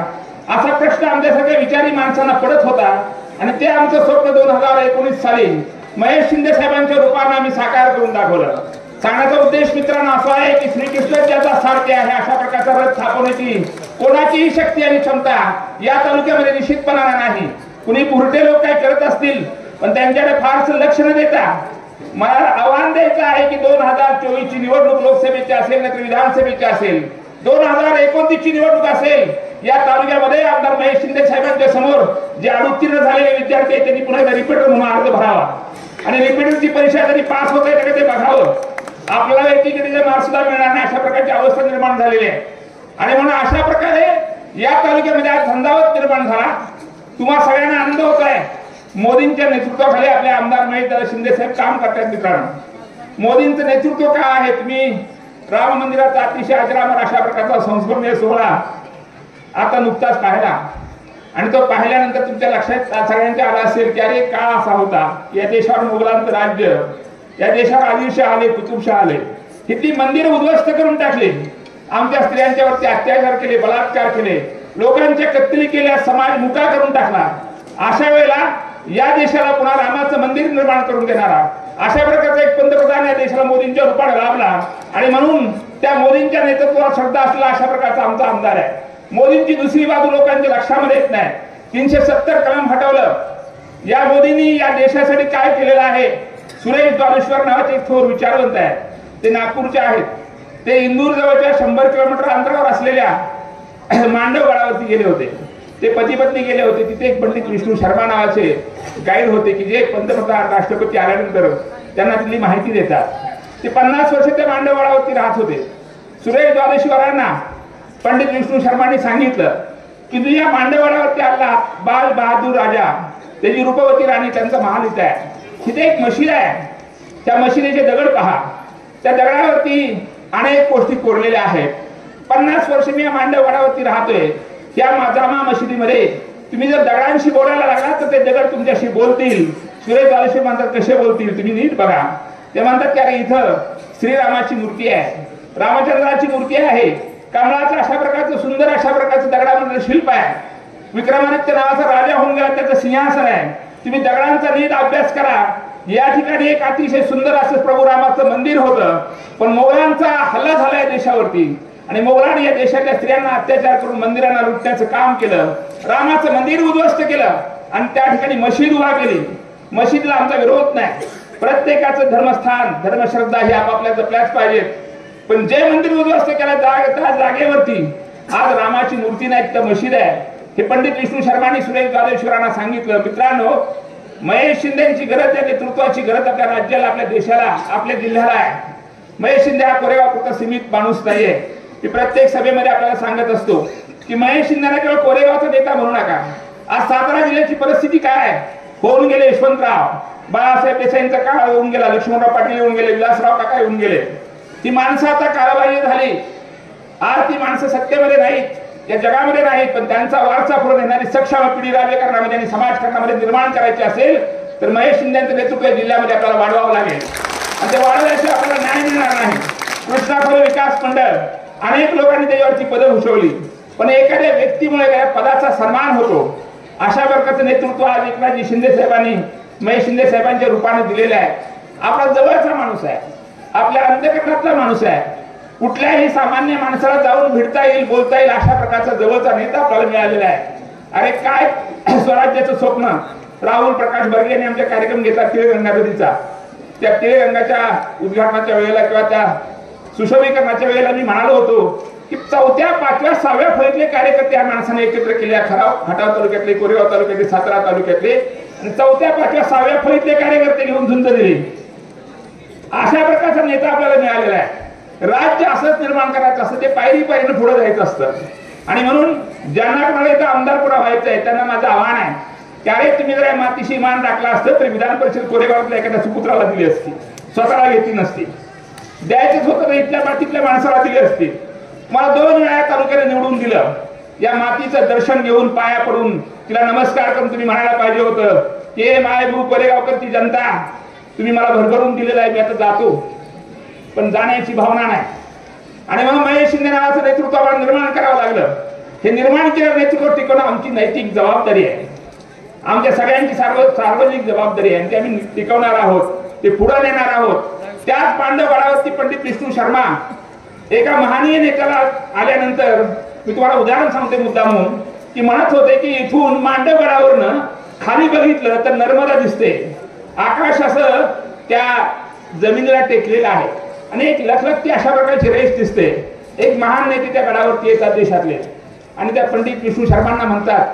G: असा प्रश्न आमच्यासारख्या विचारी माणसांना पडत होता. आणि ते आमचं स्वप्न 2019 साली महेश शिंदे साहेबांच्या रूपाने आम्ही साकार करून दाखवलं. सांगण्याचा उद्देश मित्रांनो असा आहे की श्रीकृष्ण ज्याचा सारथी आहे अशा प्रकारचा रथ थापवण्याची कोणाचीही शक्ती आणि क्षमता या तालुक्यामध्ये निश्चितपणाने नाही. कुणी पुरटे लोक काय करत असतील पण त्यांच्याकडे फारसं लक्ष न देता मला आव्हान द्यायचं आहे की 2024 ची निवडणूक लोकसभेची असेल नाही विधानसभेची असेल, 2029 ची निवडणूक असेल, या तालुक्यामध्ये आमदार महेश शिंदे साहेबांच्या समोर जे अनुत्तीर्ण झालेले विद्यार्थी आहेत त्यांनी पुन्हा रिपीटर म्हणून अर्ज भरावा आणि रिपीटरची परीक्षा तरी पास होत आहे ते बघावं. आपल्याला व्यक्तिगत मार्क सुद्धा मिळणार नाही अशा प्रकारची अवस्था निर्माण झालेली आहे. आणि म्हणून अशा प्रकारे या तालुक्यामध्ये आज झंझावत निर्माण झाला. तुम्हाला सगळ्यांना आनंद होत आहे. मोदींच्या नेतृत्वाखाली आपले आमदार महेश शिंदे साहेब काम करतात. मित्रांनो, मोदींचं नेतृत्व काय आहे? तुम्ही राम मंदिराचा अतिशय अजरामर अशा प्रकारचा संस्मरणीय सोहळा आता नुकताच पाहिला आणि तो पाहिल्यानंतर तुमच्या लक्षात सगळ्यांच्या आला असेल की अरे काळ असा होता, या देशावर मुघलांचं राज्य, या देशावर आदिलशाह आले, कुतुबशाह आले, किती मंदिर उद्ध्वस्त करून टाकले, आमच्या स्त्रियांच्यावरती अत्याचार केले, बलात्कार केले, लोकांच्या कत्तली केल्या, समाज मुका करून टाकला. अशा वेळेला या देशाला पुन्हा रामाचं मंदिर निर्माण करून देणारा अशा प्रकारचा एक पंतप्रधान या देशाला मोदींच्या रूपाने लाभला आणि म्हणून त्या मोदींच्या नेतृत्वावर श्रद्धा असलेला अशा प्रकारचा आमचा आमदार आहे. मोदींची दुसरी बाजू लोकांच्या लक्षामध्ये येत नाही. 370 कलम हटवलं. या मोदींनी या देशासाठी काय केलेलं आहे? सुरेश द्वारेश्वर नावाचे एक थोर विचारवंत आहेत, ते नागपूरचे आहेत. ते इंदूर जवळच्या 100 किलोमीटर अंतरावर असलेल्या मांडव गडावरती गेले होते. ते पती पत्नी गेले होते. तिथे एक पंडित विष्णू शर्मा नावाचे गाईड होते की जे पंतप्रधान राष्ट्रपती आल्यानंतर त्यांना तिथली माहिती देतात. ते 50 वर्ष त्या मांडव गडावरती राहत होते. सुरेश द्वारेश्वरांना पंडित विष्णू शर्मांनी सांगितलं की तुझ्या मांडवगडावरती आला बाल बहादूर राजा, त्याची रूपवती राणी, त्यांचा महाल इथे आहे. तिथे एक मशीद आहे. त्या मशिदीचे दगड पहा. त्या दगडावरती अनेक गोष्टी कोरलेल्या आहेत. 50 वर्ष मी या मांडवगडावरती राहतोय. त्या जामा मशिदीमध्ये तुम्ही जर दगडांशी बोलायला लागला तर ते दगड तुमच्याशी बोलतील. सुरेश द्वारेश्वर म्हणतात कसे बोलतील? तुम्ही नीट बघा. ते म्हणतात की अरे इथं श्रीरामाची मूर्ती आहे, रामचंद्राची मूर्ती आहे, कमळाचं अशा प्रकारचं सुंदर अशा प्रकारचं दगडामध्ये शिल्प आहे, विक्रमादित्य नावाचा राजा होऊन गेला, त्याचं सिंहासन आहे. तुम्ही दगडांचा नीट अभ्यास करा. या ठिकाणी एक अतिशय सुंदर असं प्रभू रामाचं मंदिर होतं, पण मोगलांचा हल्ला झालाय देशावरती आणि मोगलांनी या देशातल्या स्त्रियांना अत्याचार करून मंदिरांना लुटण्याचं काम केलं. रामाचं मंदिर उद्ध्वस्त केलं आणि त्या ठिकाणी मशीद उभा केली. मशीदला आमचा विरोध नाही. प्रत्येकाचं धर्मस्थान, धर्मश्रद्धा ही आपापल्या जपल्याच पाहिजेत. पण जे मंदिर उद्ध्वस्त केलं त्या जागेवरती आज रामाची मूर्ती नाही तर मशीद आहे. हे पंडित विष्णू शर्मांनी सुरेश द्वारेश्वरांना सांगितलं. मित्रांनो, महेश शिंदेची गरज आहे, नेतृत्वाची गरज आपल्या राज्याला, आपल्या देशाला, आपल्या जिल्ह्याला आहे. महेश शिंदे हा कोरेगाव पुरता सीमित माणूस नाहीये. मी प्रत्येक सभेमध्ये आपल्याला सांगत असतो की महेश शिंदेला केवळ कोरेगावचा नेता म्हणू नका. आज सातारा जिल्ह्याची परिस्थिती काय आहे? होऊन गेले यशवंतराव, बाळासाहेब देसाईंचा काळ होऊन गेला, लक्ष्मणराव पाटील येऊन गेले, विलासराव काका येऊन गेले. ती माणसं आता काळबाह्य झाली. आज ती माणसं सत्तेमध्ये नाहीत, या जगामध्ये नाहीत, पण त्यांचा वारसा पुढे नेणारी सक्षम पिढी राजकारणामध्ये आणि समाजकारणामध्ये निर्माण करायची असेल तर महेश शिंदेचं नेतृत्व या जिल्ह्यामध्ये आपल्याला वाढवावं लागेल आणि ते वाढवल्याशिवाय आपल्याला न्याय मिळणार नाही. कृष्णाखोरे विकास मंडळ अनेक लोकांनी त्याच्यावरची पदं भूषवली, पण एखाद्या व्यक्तीमुळे एखाद्या पदाचा सन्मान होतो. अशा प्रकारचं नेतृत्व आज एकनाथजी शिंदे साहेबांनी महेश शिंदे साहेबांच्या रूपाने दिलेलं आहे. आपला जवळचा माणूस आहे, आपल्या अंतःकरणातला माणूस आहे. कुठल्याही सामान्य माणसाला जाऊन भिडता येईल, बोलता येईल अशा प्रकारचा जवळचा नेता आपल्याला मिळालेला आहे. अरे काय स्वराज्याचं स्वप्न! राहुल प्रकाश बर्गे यांनी आमचा कार्यक्रम घेतला तिळगंगा नदीचा. त्या तिळगंगाच्या उद्घाटनाच्या वेळेला किंवा त्या सुशोभीकरणाच्या वेळेला मी म्हणालो होतो की 4थ्या, 5व्या, 6व्या फळीतले कार्यकर्ते या माणसाने एकत्र केले. खटाव तालुक्यातले, कोरेगाव तालुक्यातले, सातारा तालुक्यातले आणि 4थ्या, 5व्या, 6व्या फळीतले कार्यकर्ते घेऊन झुंज दिली. अशा प्रकारचा नेता आपल्याला मिळालेला आहे. राज्य असंच निर्माण करायचं असतं, ते पायरी पायरीनं पुढे जायचं असतं. आणि म्हणून ज्यांना कोणाला इथं आमदार पुन्हा व्हायचं आहे त्यांना माझं आव्हान आहे की अरे तुम्ही जर या मातीशी मान राखला असतं तर विधान परिषद कोरेगावातल्या एखाद्या सुपुत्राला दिली असती, स्वतःला घेतली नसती. द्यायचंच होतं तर इथल्या मातीतल्या माणसाला दिली असती. मला 2 वेळा तालुक्याने निवडून दिलं. या मातीचं दर्शन घेऊन पाया पडून तिला नमस्कार करून तुम्ही म्हणायला पाहिजे होतं की मायभू कोरेगावकरची जनता, तुम्ही मला भरभरून दिलेलं आहे, मी आता जातो. पण जाण्याची भावना नाही. आणि मग महेश शिंदे नावाचं नेतृत्व आम्हाला निर्माण करावं लागलं. हे निर्माण केलेलं नेतृत्व टिकवणं आमची नैतिक जबाबदारी आहे, आमच्या सगळ्यांची सार्वजनिक जबाबदारी आहे आणि ते आम्ही टिकवणार आहोत, ते पुढे नेणार आहोत. त्याच पांडवगडावरती पंडित विष्णू शर्मा एका महानीय नेत्याला आल्यानंतर मी तुम्हाला उदाहरण सांगते मुद्दामून की म्हणत होते की इथून मांडवगडावरनं खाली बघितलं तर नर्मदा दिसते, आकाश असं त्या जमिनीला टेकलेलं आहे आणि एक लखलखती अशा प्रकारची रेष दिसते. एक महान नेते त्या गडावरती येतात देशातले आणि त्या पंडित विष्णू शर्मांना म्हणतात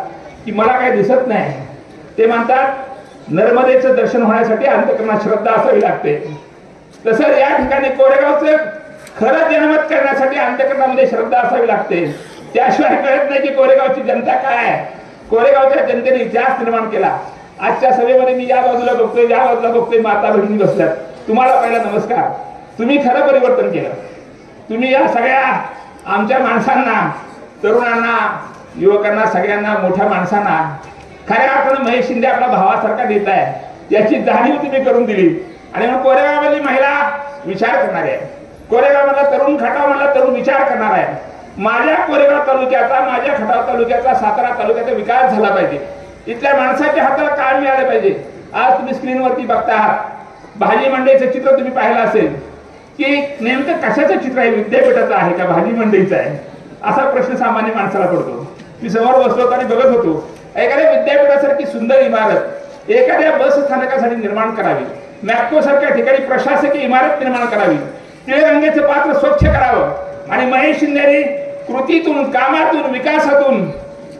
G: की मला काही दिसत नाही. ते म्हणतात नर्मदेचं दर्शन होण्यासाठी अंतःकरणात श्रद्धा असावी लागते. तसं या ठिकाणी कोरेगावचं खरं जनमत करण्यासाठी अंतःकरणामध्ये श्रद्धा असावी लागते. त्याशिवाय कळत नाही की कोरेगावची जनता काय आहे. कोरेगावच्या जनतेने इतिहास निर्माण केला. आजच्या सभेमध्ये मी या बाजूला बघतोय, या बाजूला बघतोय, माता भगिनी बसल्यात. तुम्हाला पहिला नमस्कार. तुम्ही खरं परिवर्तन केलं. तुम्ही या सगळ्या आमच्या माणसांना, तरुणांना, युवकांना, सगळ्यांना, मोठ्या माणसांना खऱ्या अर्थानं महेश शिंदे आपला भावासारखा नेता आहे याची जाणीव तुम्ही करून दिली. आणि मग कोरेगावमधली महिला विचार करणार आहे, कोरेगावमधला तरुण, खटावमधला तरुण विचार करणार आहे. माझ्या कोरेगाव तालुक्याचा, माझ्या खटाव तालुक्याचा, सातारा तालुक्याचा विकास झाला पाहिजे. इथल्या माणसाच्या हाताला काम मिळालं पाहिजे. आज तुम्ही स्क्रीनवरती बघता आहात, भाजी मंडईचं चित्र तुम्ही पाहिलं असेल की नेमकं कशाचं चित्र आहे, विद्यापीठाचं आहे का भाजी मंडईचं आहे, असा प्रश्न सामान्य माणसाला पडतो. मी समोर बसलो होतो आणि बघत होतो एखाद्या विद्यापीठासारखी सुंदर इमारत एखाद्या बस स्थानकासाठी निर्माण करावी, मॅप्को सारख्या ठिकाणी प्रशासकीय इमारत निर्माण करावी, टिळगंगेचं पात्र स्वच्छ करावं आणि महेश शिंदेने कृतीतून, कामातून, विकासातून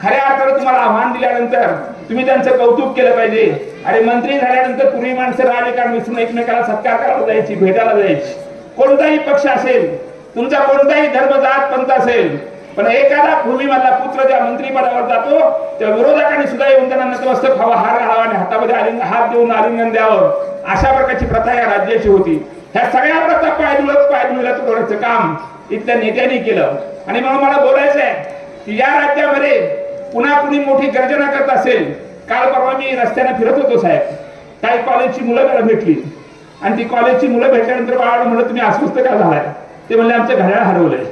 G: खऱ्या अर्थानं तुम्हाला आव्हान दिल्यानंतर तुम्ही त्यांचं कौतुक केलं पाहिजे. आणि मंत्री झाल्यानंतर पूर्वी माणसं राजकारण विसरून एकमेकाला सत्कार करायला जायची, भेटायला जायची. कोणताही पक्ष असेल, तुमचा कोणताही धर्म, जात, पंथ असेल, पण एखादा भूमीमधला पुत्र ज्या मंत्रीपदावर जातो त्या विरोधकांनी सुद्धा येऊन त्यांना नतमस्तक व्हावा, हार घालावा आणि हातामध्ये हात देऊन आलिंगन द्यावं, अशा प्रकारची प्रथा या राज्याची होती. ह्या सगळ्या प्रथा पायदुळत तोडण्याचं काम इथल्या नेत्यांनी केलं. आणि म्हणून मला बोलायचं आहे की या राज्यामध्ये पुन्हा कुणी मोठी गर्जना करत असेल. काल परवा मी रस्त्याने फिरत होतो साहेब, काही कॉलेजची मुलं मला भेटली आणि ती कॉलेजची मुलं भेटल्यानंतर बाळा म्हणलं तुम्ही अस्वस्थ का झालाय. ते म्हणले आमचं घड्याळ हरवलंय.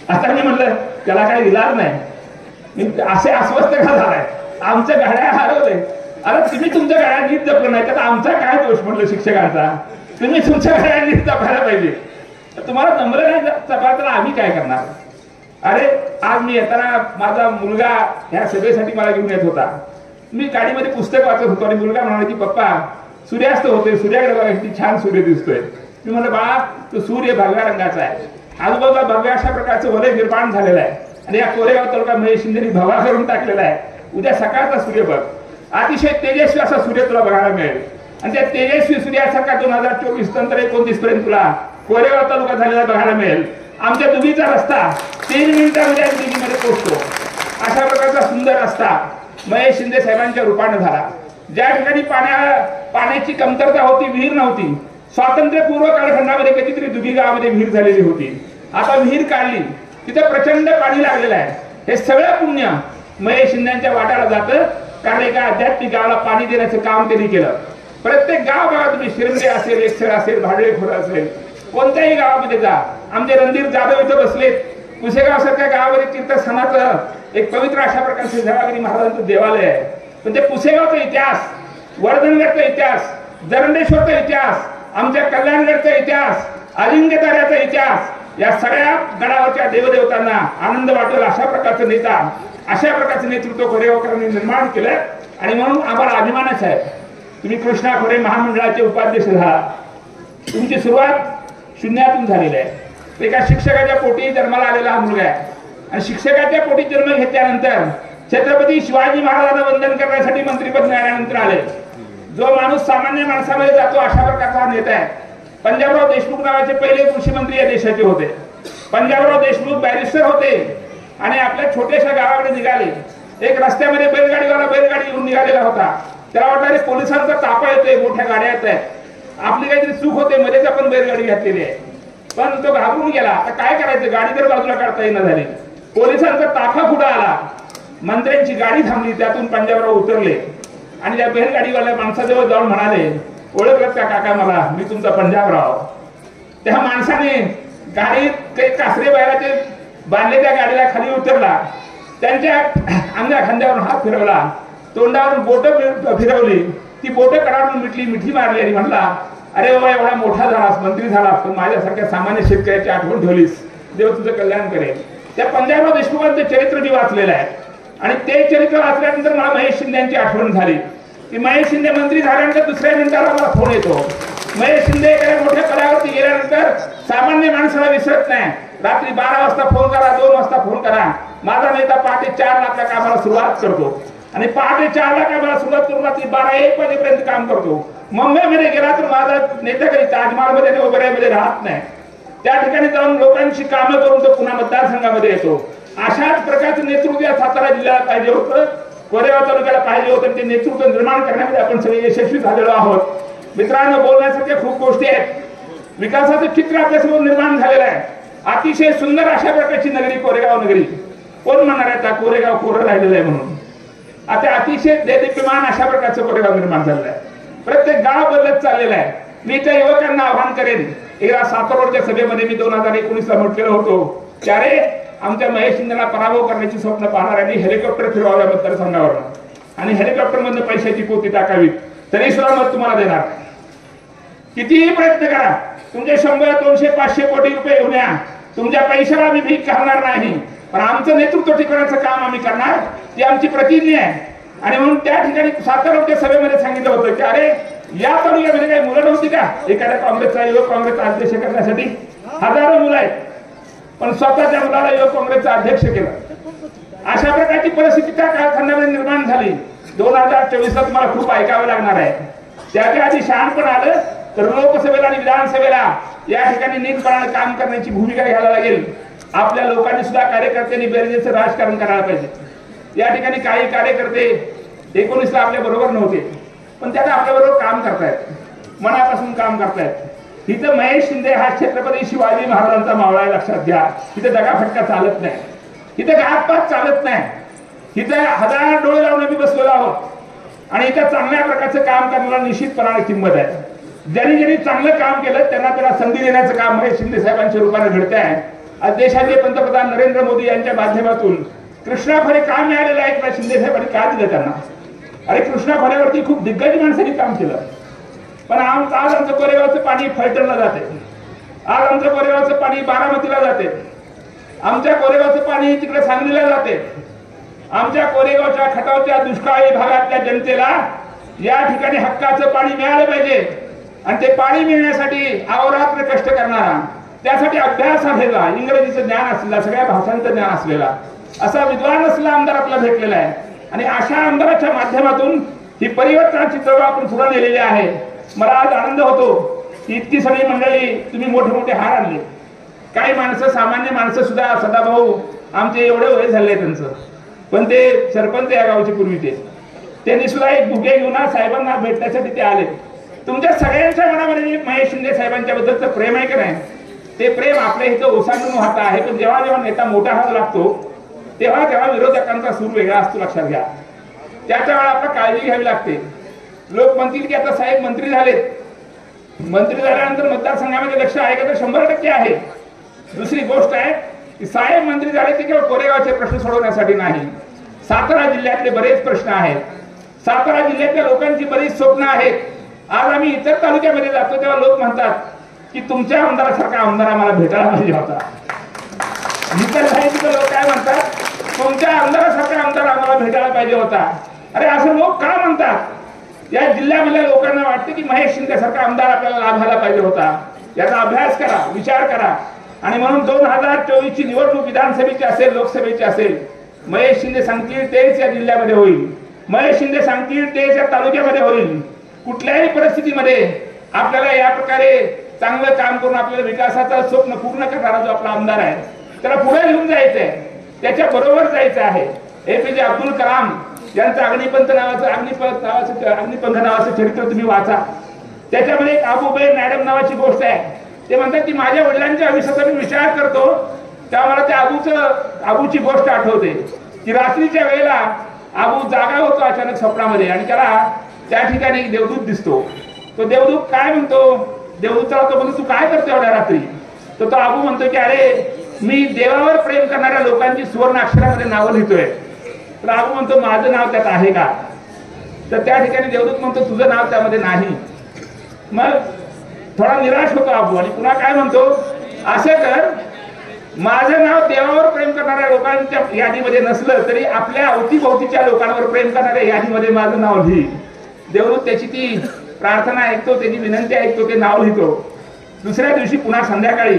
G: आता मी म्हणलं त्याला काही इलाज नाही, असे अस्वस्थ का झालाय, आमचं घड्याळ हरवलंय. अरे तुम्ही तुमचं घड्याळ नीट जपलं नाही तर आमचा काय दोष म्हटलं शिक्षकांचा. तुम्ही तुमच्या घड्याळ नीट जपायला पाहिजे. तुम्हाला नम्र नाही जपायला तर आम्ही काय करणार. अरे आज मी येताना माझा मुलगा ह्या सभेसाठी मला घेऊन येत होता. मी गाडीमध्ये पुस्तक वाचत होतो आणि मुलगा म्हणाला की पप्पा सूर्यास्त होतोय, सूर्याकडे बघा किती छान सूर्य दिसतोय. मी म्हणलं बाळा तो सूर्य भगव्या रंगाचा आहे, आजूबाजूला भगव्या अशा प्रकारचं वलय निर्माण झालेलं आहे आणि या कोरेगाव तालुका महेश शिंदेनी भगवा करून टाकलेला आहे. उद्या सकाळचा सूर्य बघ, अतिशय तेजस्वी असा सूर्य तुला बघायला मिळेल आणि त्या तेजस्वी सूर्यासारखा 2024 नंतर 29 पर्यंत तुला कोरेगाव तालुका झालेला बघायला मिळेल. आमच्या दुधीचा रस्ता 3 मिनिटांमध्ये दिल्लीमध्ये पोहोचतो. अशा प्रकारचा सुंदर रस्ता महेश शिंदे साहेबांच्या रूपाने झाला. ज्या ठिकाणी पाण्याची कमतरता होती, विहीर नव्हती, स्वातंत्र्यपूर्व कालखंडामध्ये कधीतरी दुधी गावामध्ये विहीर झालेली होती, आता विहीर काढली, तिथे प्रचंड पाणी लागलेलं आहे. हे सगळं पुण्य महेश शिंदेच्या वाट्याला जातं, कारण एका आध्यात्मिक गावाला पाणी देण्याचं काम त्यांनी केलं. प्रत्येक गाव बघा तुम्ही, शिरंदे असेल, एकसर असेल, भाडळेखोर असेल, कोणत्याही गावामध्ये जा. आमचे रणधीर जाधव इथं बसलेत. कुसेगाव सारख्या गावामध्ये तीर्थस्थानाचं एक पवित्र अशा प्रकारचे जळागिरी महाराजांचं देवालय आहे. पण ते कुसेगावचा इतिहास, वर्धनगडचा इतिहास, जरंडेश्वरचा इतिहास, आमच्या कल्याणगडचा इतिहास, अजिंक्यताऱ्याचा इतिहास, या सगळ्या गडावरच्या देवदेवतांना आनंद वाटेल अशा प्रकारचं नेता, अशा प्रकारचं नेतृत्व कोरेगावकरांनी निर्माण केलं. आणि म्हणून आम्हाला अभिमानच आहे. तुम्ही कृष्णा खोरे महामंडळाचे उपाध्यक्ष झाला. तुमची सुरुवात शून्यातून झालेली आहे. एका शिक्षकाच्या पोटी जन्माला आलेला हा मुलगा आहे आणि शिक्षकाच्या पोटी जन्म घेतल्यानंतर छत्रपती शिवाजी महाराजांना वंदन करण्यासाठी मंत्रिपद मिळाल्यानंतर आले. जो माणूस सामान्य माणसामध्ये जातो अशा प्रकारचा हा नेता आहे. पंजाबराव देशमुख नावाचे पहिले कृषी मंत्री या देशाचे होते. पंजाबराव देशमुख बॅरिस्टर होते आणि आपल्या छोट्याशा गावाकडे निघाले. एक रस्त्यामध्ये बैलगाडीवाला बैलगाडी घेऊन निघालेला होता. त्याला वाटलं पोलिसांचा ताफा येतोय, मोठ्या गाड्या येत आहेत, आपली काहीतरी चूक होते, मध्येच आपण बैलगाडी घातलेली आहे. पण तो घाबरून गेला. आता काय करायचं, गाडी तर बाजूला काढता येणं झाली. पोलिसांचा ताफा पुढे आला, मंत्र्यांची गाडी थांबली, त्यातून पंजाबराव उतरले आणि त्या बैलगाडीवाल्या माणसाजवळ जाऊन म्हणाले, ओळखलं का काका मला, मी तुमचा पंजाबराव. त्या माणसाने गाडीत काही कासरे बैलाचे बांधले, त्या गाडीला खाली उतरला, त्यांच्या खांद्यावरून हात फिरवला, तोंडावरून बोट फिरवली, ती बोट कडाडून मिठी मारली आणि म्हणला अरे बाबा एवढा मोठा झालास, मंत्री झालास, पण माझ्यासारख्या सामान्य शेतकऱ्याची आठवण ठेवलीस, देव तुझं कल्याण करेल. त्या पंजाबराव देशमुखांचं चरित्र मी वाचलेलं आहे आणि ते चरित्र वाचल्यानंतर मला महेश शिंदे यांची आठवण झाली की महेश शिंदे मंत्री झाल्यानंतर दुसऱ्या मिनिटाला मला फोन येतो. महेश शिंदे एखाद्या मोठ्या पदावरती गेल्यानंतर सामान्य माणसाला विसरत नाही. रात्री 12 वाजता फोन करा, 2 वाजता फोन करा. माझा नेता पहाटे 4 लाख कामाला सुरुवात करतो आणि पहाटे 4 लाख कामाला सुरुवात करून रात्री 12-1 वाजेपर्यंत काम करतो. मुंबईमध्ये गेला तर माझा नेता कधी ताजमहालमध्ये आणि वगैरेमध्ये राहत नाही. त्या ठिकाणी जाऊन लोकांची कामं करून तो पुन्हा मतदारसंघामध्ये येतो. अशाच प्रकारचं नेतृत्व या सातारा जिल्ह्याला पाहिजे होतं, कोरेगाव तालुक्याला पाहिजे होतं. ते नेतृत्व निर्माण करण्यामध्ये आपण सगळे यशस्वी झालेलो आहोत. मित्रांनो, बोलण्यासारख्या खूप गोष्टी आहेत. विकासाचं चित्र आपल्यासमोर निर्माण झालेलं आहे. अतिशय सुंदर अशा प्रकारची नगरी कोरेगाव नगरी. कोण म्हणणार आहे आता कोरेगाव कोरं राहिलेलं आहे म्हणून? आता अतिशय देदीप्यमान अशा प्रकारचं कोरेगाव निर्माण झालेलं आहे. प्रत्येक गाव बदलत चाललेलं आहे. मी त्या युवकांना आवाहन करेन, एकदा सातारोडच्या सभेमध्ये मी 2019ला म्हटलेलं होतो की अरे आमच्या महेश शिंदेला पराभव करण्याची स्वप्न पाहणाऱ्यांनी हेलिकॉप्टर फिरवाव्या मतदारसंघावर आणि हेलिकॉप्टर मधून पैशाची पोती टाकावी, तरी सुद्धा मत तुम्हाला देणार. कितीही प्रयत्न करा, तुमचे 100, 200, 500 कोटी रुपये घेऊन या, तुमच्या पैशाला आम्ही भीक करणार नाही, पण आमचं नेतृत्व टिकवण्याचं काम आम्ही करणार, ती आमची प्रतिज्ञा आहे. आणि म्हणून त्या ठिकाणी सातारोडच्या सभेमध्ये सांगितलं होतं की अरे या तालुक्यामध्ये काही मुलं नव्हती का एखाद्या काँग्रेसचा युवक काँग्रेसचा अध्यक्ष करण्यासाठी? हजारो मुलं आहेत, पण स्वतःच्या मुलाला युवक काँग्रेसचा अध्यक्ष केलं. अशा प्रकारची परिस्थिती त्या कालखंडामध्ये निर्माण झाली. 2024ला तुम्हाला खूप ऐकावं लागणार आहे. त्याच्या आधी शहाणपण आलं तर लोकसभेला आणि विधानसभेला या ठिकाणी नीटपणाने काम करण्याची भूमिका घ्यायला लागेल. आपल्या लोकांनी सुद्धा कार्यकर्त्यांनी बेरजेचं राजकारण करायला पाहिजे. या ठिकाणी काही कार्यकर्ते 19ला आपल्या बरोबर नव्हते, पण त्याला आपल्या बरोबर काम करतायत, मनापासून काम करतायत. इथं महेश शिंदे हा छत्रपती शिवाजी महाराजांचा मावळा आहे, लक्षात घ्या. इथं दगाफटका चालत नाही, इथं घातपात चालत नाही. इथं हजार डोळे लावून आम्ही बसलेलो आहोत आणि इथं चांगल्या प्रकारचं काम करण्याला निश्चितपणाने किंमत आहे. ज्यांनी ज्यांनी चांगलं काम केलं त्यांना संधी देण्याचं काम महेश शिंदे साहेबांच्या रूपाने घडत आहे. आज देशाचे पंतप्रधान नरेंद्र मोदी यांच्या माध्यमातून कृष्णा खोरे का मिळालेलं आहे किंवा शिंदे साहेबांनी का दिलं त्यांना? अरे कृष्णा खोऱ्यावरती खूप दिग्गज माणसांनी काम केलं, पण आज आमचं कोरेगावचं पाणी फलटणला जाते, आज आमचं कोरेगावचं पाणी बारामतीला जाते, आमच्या कोरेगावचं पाणी तिकडे सांगलीला जाते. आमच्या कोरेगावच्या खटावच्या दुष्काळी भागातल्या जनतेला या ठिकाणी हक्काचं पाणी मिळालं पाहिजे आणि ते पाणी मिळण्यासाठी अहोरात्र कष्ट करणारा, त्यासाठी अभ्यास असलेला, इंग्रजीचं ज्ञान असलेला, सगळ्या भाषांचं ज्ञान असलेला असा विद्वान असलेला आमदार आपला भेटलेला आहे. आणि अशा आमदाराच्या माध्यमातून ही परिवर्तनाची चळवळ आपण पुढे नेलेली आहे. मला आज आनंद होतो की इतकी सगळी मंडळी तुम्ही मोठे मोठे हार आणले. काही माणसं, सामान्य माणसं सुद्धा, सदाभाऊ आमचे एवढे वय झाले त्यांचं, पण ते सरपंच या गावचे पूर्वीचे, त्यांनी सुद्धा एक बुके घेऊन साहेबांना भेटण्यासाठी ते आले. तुमच्या सगळ्यांच्या मनामध्ये महेश शिंदे साहेबांच्या बद्दलचं प्रेम आहे की नाही, ते प्रेम आपल्या इथं ओसांडून वाहत आहे. पण जेव्हा जेव्हा नेता मोठा व्हायला लागतो तेव्हा तेव्हा विरोधकांचा सूर वेगळा असतो, लक्षात घ्या. त्याच्या वेळा आपल्याला काळजी घ्यावी लागते. लोक म्हणतील की आता साहेब मंत्री झालेत, मंत्री झाल्यानंतर मतदारसंघामध्ये लक्ष आहे का? तर 100% आहे. दुसरी गोष्ट आहे की साहेब मंत्री झाले ते केवळ कोरेगावचे प्रश्न सोडवण्यासाठी नाही, सातारा जिल्ह्यातले बरेच प्रश्न आहेत, सातारा जिल्ह्यातल्या लोकांची बरीच स्वप्न आहेत. आज आम्ही इतर तालुक्यामध्ये जातो तेव्हा लोक म्हणतात की तुमच्या आमदारासारखा आमदार आम्हाला भेटायला पाहिजे होता. इतर साहित्य लोक काय म्हणतात, तुमच्या आमदारासारखा आमदार आम्हाला भेटायला पाहिजे होता. अरे असं लोक का म्हणतात? या जिल्ह्यामधल्या लोकांना वाटतं की महेश शिंदे सारखा आमदार आपल्याला लाभायला पाहिजे होता. याचा अभ्यास करा, विचार करा. आणि म्हणून 2024ची निवडणूक विधानसभेची असेल, लोकसभेची असेल, महेश शिंदे सांगतील तेच या जिल्ह्यामध्ये होईल, महेश शिंदे सांगतील तेच या तालुक्यामध्ये होईल. कुठल्याही परिस्थितीमध्ये आपल्याला या प्रकारे चांगलं काम करून आपल्याला विकासाचं स्वप्न पूर्ण करणारा जो आपला आमदार आहे त्याला पुढे घेऊन जायचंय, त्याच्या बरोबर जायचं आहे. APJ अब्दुल कलाम यांचं अग्निपंथ नावाचं चरित्र तुम्ही वाचा. त्याच्यामध्ये एक आबूबाई मॅडम नावाची गोष्ट आहे. ते म्हणतात की माझ्या वडिलांच्या आयुष्याचा मी विचार करतो तेव्हा मला त्या आबूची गोष्ट आठवते की रात्रीच्या वेळेला आबू जागा होतो अचानक स्वप्नामध्ये आणि त्याला त्या ठिकाणी एक देवदूत दिसतो. तो देवदूत काय म्हणतो, देवदूताला तो म्हणतो तू काय करतो एवढ्या रात्री? तर तो आबू म्हणतो की अरे मी देवावर प्रेम करणाऱ्या लोकांची सुवर्ण अक्षरामध्ये नावं लिहितोय. तर आबू म्हणतो माझं नाव त्यात आहे का? तर त्या ठिकाणी देवदूत म्हणतो तुझं नाव त्यामध्ये नाही. मग थोडा निराश होतो आपण आणि पुन्हा काय म्हणतो, असं कर माझं नाव देवावर प्रेम करणाऱ्या लोकांच्या यादीमध्ये नसलं तरी आपल्या अवतीभोवतीच्या लोकांवर प्रेम करणाऱ्या यादीमध्ये माझं नाव लिही. देवदूत त्याची ती प्रार्थना ऐकतो, त्याची विनंती ऐकतो, ते नाव लिहितो. दुसऱ्या दिवशी पुन्हा संध्याकाळी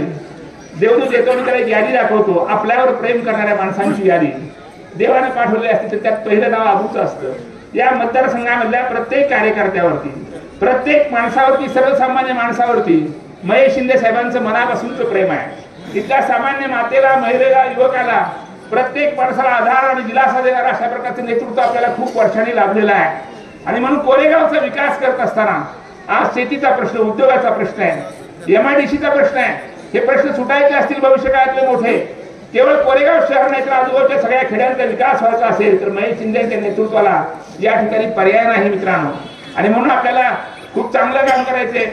G: देवदूत येतो आणि त्याला एक यादी दाखवतो, आपल्यावर प्रेम करणाऱ्या माणसांची यादी देवाने पाठवली असते तर त्यात पहिलं नाव अबूचं असतं. या मतदारसंघामधल्या प्रत्येक कार्यकर्त्यावरती, प्रत्येक माणसावरती, सर्वसामान्य माणसावरती महेश शिंदे साहेबांचं मनापासूनचं प्रेम आहे. इथल्या सामान्य मातेला, महिलेला, युवकाला, प्रत्येक माणसाला आधार आणि दिलासा देणारा अशा प्रकारचं नेतृत्व आपल्याला खूप वर्षांनी लाभलेलं आहे. आणि म्हणून कोरेगावचा विकास करत असताना आज शेतीचा प्रश्न, उद्योगाचा प्रश्न आहे, MIDCचा प्रश्न आहे. हे प्रश्न सुटायचे असतील भविष्यकाळातले मोठे, केवळ कोरेगाव शहर नाही तर आजूबाजूच्या सगळ्या खेड्यांचा विकास व्हायचा असेल तर महेश शिंदेच्या नेतृत्वाला या ठिकाणी पर्याय नाही मित्रांनो. आणि म्हणून आपल्याला खूप चांगलं काम करायचंय.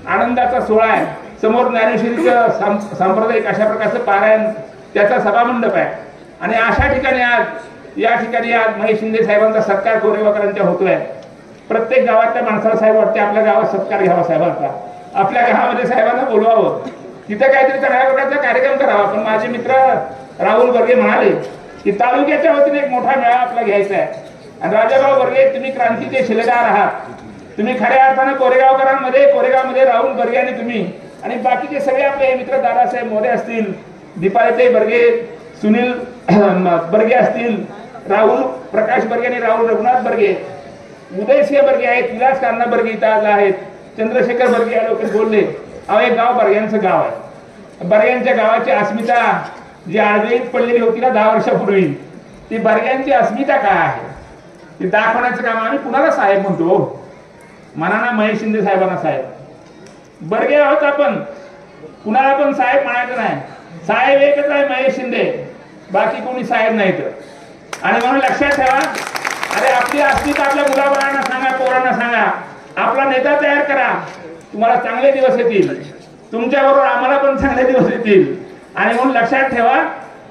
G: आनंदाचा सोहळा आहे, समोर ज्ञानेश्वरीचं सांप्रदायिक अशा प्रकारचं पारायण, त्याचा सभामंडप आहे. आणि अशा ठिकाणी आज या ठिकाणी आज महेश शिंदे साहेबांचा सत्कार कोरेगावकरांच्या होतोय. प्रत्येक गावातल्या माणसाला साहेब वाटते आपल्या गावात सत्कार घ्यावा साहेबांचा, आपल्या गावामध्ये साहेबांना बोलवावं, तिथं काहीतरी चांगल्या प्रकारचा कार्यक्रम करावा. पण माझे मित्र राहुल बर्गे म्हणाले की तालुक्याच्या वतीने एक मोठा मेळा आपला घ्यायचा आहे. आणि राजाभाऊ बर्गे, तुम्ही क्रांतीचे शिलेदार आहात, तुम्ही खऱ्या अर्थानं कोरेगावमध्ये राहुल बर्गे आणि तुम्ही आणि बाकीचे सगळे आपले मित्र, दादासाहेब मोरे असतील, दीपाली बर्गे, सुनील बर्गे असतील, राहुल प्रकाश बर्गे आणि राहुल रघुनाथ बर्गे, उदयसिंह बर्गे आहेत, विलास कान्हा बर्गे इथं आज आहेत, चंद्रशेखर बर्गे या लोक बोलले. अहो हे गाव बर्ग्यांचं गाव आहे. बर्ग्यांच्या गावाची अस्मिता जी आळवेत पडलेली होती ना 10 वर्षापूर्वी, ती बर्ग्यांची अस्मिता काय आहे ती दाखवण्याचं काम. आम्ही कुणाला साहेब म्हणतो, मनाना महेश शिंदे साहेबांना साहेब. बर्गे आहोत आपण, कुणाला पण साहेब म्हणायचं नाही. साहेब एकच आहे महेश शिंदे, बाकी कोणी साहेब नाहीत. आणि म्हणून लक्षात ठेवा, अरे आपली अस्मिता आपल्या मुलाबाळांना सांगा, पोरांना सांगा, आपला नेता तयार करा, तुम्हाला चांगले दिवस येतील, तुमच्याबरोबर आम्हाला पण चांगले दिवस येतील. आणि म्हणून लक्षात ठेवा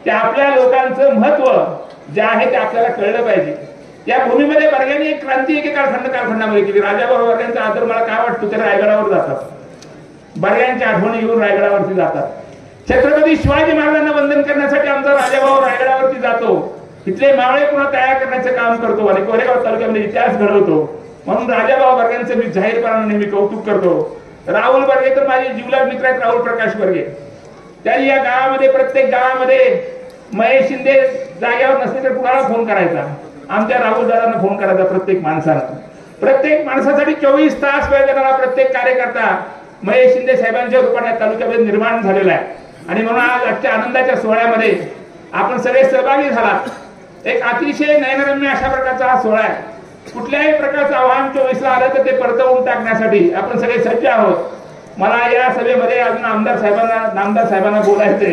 G: की आपल्या लोकांचं महत्व जे आहे ते आपल्याला कळलं पाहिजे. या भूमीमध्ये बर्ग्यांनी एक क्रांती एकेका कालखंडामध्ये केली. राजाभाऊ बर्ग्यांचा आदर मला काय वाटतो, ते रायगडावर जातात, बर्ग्यांच्या आठवणी घेऊन रायगडावरती जातात. छत्रपती शिवाजी महाराजांना वंदन करण्यासाठी आमचा राजाभाऊ रायगडावरती जातो, इथले मावळे पुन्हा तयार करण्याचं काम करतो आणि कोरेगाव तालुक्यामध्ये इतिहास घडवतो. म्हणून राजाभाऊ बर्ग्यांचं मी जाहीरपणाने नेहमी कौतुक करतो. राहुल बर्गे तर माझे जिवलग मित्र आहेत, राहुल प्रकाश बर्गे. त्यांनी या गावामध्ये, प्रत्येक गावामध्ये महेश शिंदे जागेवर नसले तर कुणाला फोन करायचा, आमच्या राहुल दादांना फोन करायचा. प्रत्येक माणसासाठी 24 तास वेळ देणारा प्रत्येक कार्यकर्ता महेश शिंदे साहेबांच्या रूपाने तालुक्यामध्ये निर्माण झालेला आहे. आणि म्हणून आज आजच्या आनंदाच्या सोहळ्यामध्ये आपण सगळे सहभागी झालात. एक अतिशय नयनरम्य अशा प्रकारचा हा सोहळा आहे. कुठल्याही प्रकारचं आव्हान 24ला आलं तर ते परतवून टाकण्यासाठी आपण सगळे सज्ज आहोत. मला या सभेमध्ये अजून नामदार साहेबांना बोलायचे.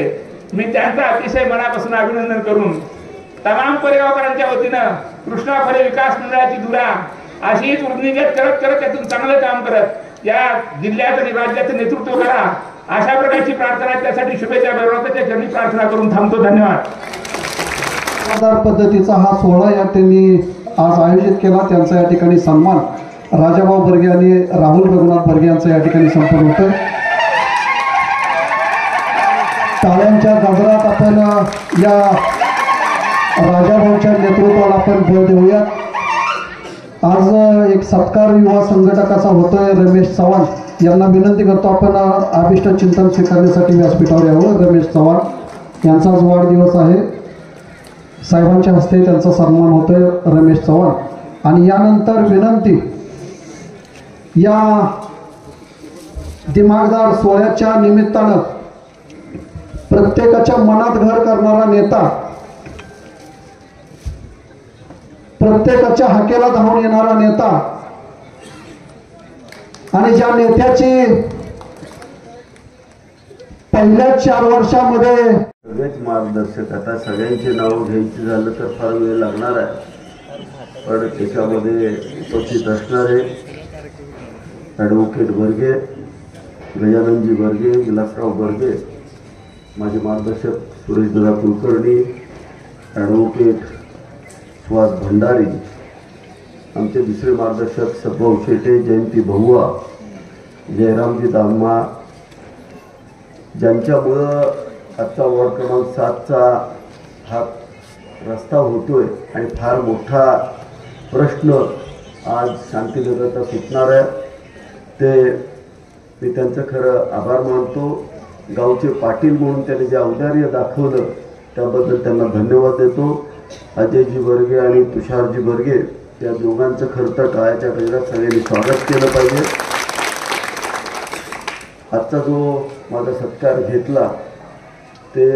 G: मी त्यांचा अतिशय मनापासून अभिनंदन करून तमाम कोरेगावकरांच्या वतीनं कृष्णा खरे विकास मंडळाची धुरा अशीच वृद्धिंगत करत त्यातून चांगलं काम करत या जिल्ह्याचं आणि राज्याचं नेतृत्व करा, अशा प्रकारची प्रार्थना, त्यासाठी शुभेच्छा भगवंताच्या चरणी प्रार्थना करून थांबतो. धन्यवाद.
B: पद्धतीचा हा सोहळा या त्यांनी आज आयोजित केला. त्यांचा या ठिकाणी सन्मान राजाभाऊ बर्गे आणि राहुल रघुनाथ बर्गे यांचा या ठिकाणी संपन्न होतं. टाळ्यांच्या गजरात आपण या राजाभाऊच्या नेतृत्वाला आपण बळ देऊया. आज एक सत्कार युवा संघटकाचा होतोय. रमेश चव्हाण यांना विनंती करतो आपण अभिष्ट चिंतन स्वीकारण्यासाठी व्यासपीठावर यावं. रमेश चव्हाण यांचा आज वाढदिवस आहे. साहेबांच्या हस्ते त्यांचा सन्मान होतोय रमेश चव्हाण. आणि यानंतर विनंती, या दिमागदार सोहळ्याच्या निमित्तानं प्रत्येकाच्या मनात घर करणारा नेता, प्रत्येकाच्या हाकेला धावून येणारा नेता आणि ज्या नेत्याची पहिल्या 4 वर्षामध्ये
H: सगळेच मार्गदर्शक, आता सगळ्यांचे नाव घ्यायचे झालं तर फार वेळ लागणार आहे, पण त्याच्यामध्ये उपस्थित असणारे ॲडव्होकेट बर्गे, गजाननजी बर्गे, विलासराव बर्गे, माझे मार्गदर्शक सुरेशदादा कुलकर्णी, ॲडव्होकेट सुहास भंडारी, आमचे दुसरे मार्गदर्शक सद्भाऊ शेटे, जयंती बहुआ, जयरामजी दामा, ज्यांच्यामुळं आजचा वॉर्ड क्रमांक 7चा हा रस्ता होतोय आणि फार मोठा प्रश्न आज शांतीनगरचा सुटणार आहे. ते मी त्यांचं खरं आभार मानतो. गावचे पाटील म्हणून त्यांनी जे औदार्य दाखवलं त्याबद्दल त्यांना धन्यवाद देतो. अजयजी बर्गे आणि तुषारजी बर्गे या दोघांचं खरं तर टाळ्याच्या गजरात सगळ्यांनी स्वागत केलं पाहिजे. आजचा जो माझा सत्कार घेतला ते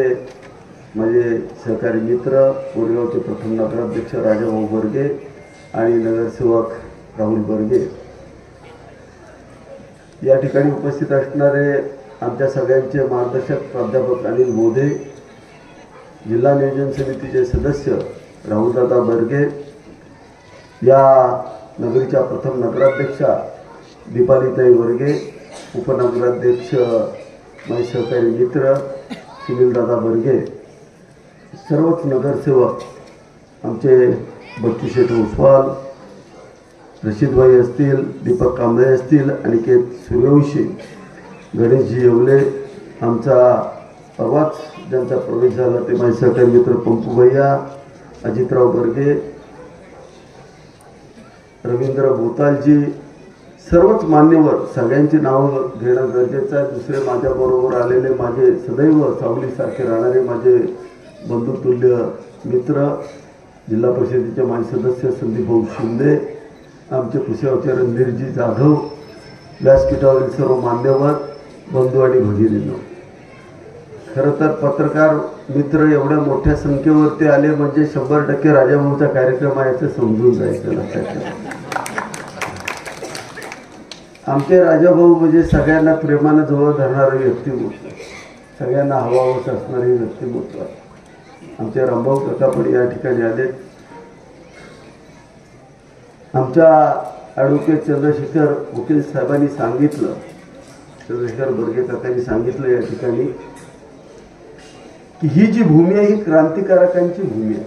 H: माझे सहकारी मित्र कोरेगावचे प्रथम नगराध्यक्ष राजाभाऊ बर्गे आणि नगरसेवक राहुल बर्गे. या ठिकाणी उपस्थित असणारे आमच्या सगळ्यांचे मार्गदर्शक प्राध्यापक अनिल मोदे, जिल्हा नियोजन समितीचे सदस्य राहुलदादा बर्गे, या नगरीच्या प्रथम नगराध्यक्षा दीपालीताई बर्गे, उपनगराध्यक्ष माझे सहकारी मित्र सुनीलदादा बर्गे, सर्वच नगरसेवक आमचे बच्चू शेठ ओसवाल, रशीदभाई असतील, दीपक कांबळे असतील, अनिकेत सूर्यवंशी, गणेशजी येवले, आमचा परवाच ज्यांचा प्रवेश झाला ते माझे सहकारी मित्र पंपू भैया, अजितराव बर्गे, रवींद्र बोतालजी, सर्वच मान्यवर सगळ्यांची नावं घेणं गरजेचं आहे. दुसरे माझ्याबरोबर आलेले माझे सदैव सावलीसारखे राहणारे माझे बंधुतुल्य मित्र, जिल्हा परिषदेचे माजी सदस्य संदीप भाऊ शिंदे, आमचे कुशेगावचे रणधीरजी जाधव, व्यासपीठावरील सर्व मान्यवर बंधू आणि भगिनींनो, खरं तर पत्रकार मित्र एवढ्या मोठ्या संख्येवरती आले म्हणजे 100% राजाभाऊचा कार्यक्रम आहे असं समजून जायचं. लक्षात ठेवा, आमचे राजाभाऊ म्हणजे सगळ्यांना प्रेमानं जवळ धरणारे व्यक्तिमत्व, सगळ्यांना हवाहवस असणारे व्यक्तिमत्व. आमचे रामभाऊ काका पण या ठिकाणी आले. आमच्या ॲडव्होकेट चंद्रशेखर वकील साहेबांनी सांगितलं, चंद्रशेखर बर्गे काकांनी सांगितलं या ठिकाणी की ही जी भूमी आहे ही क्रांतिकारकांची भूमी आहे.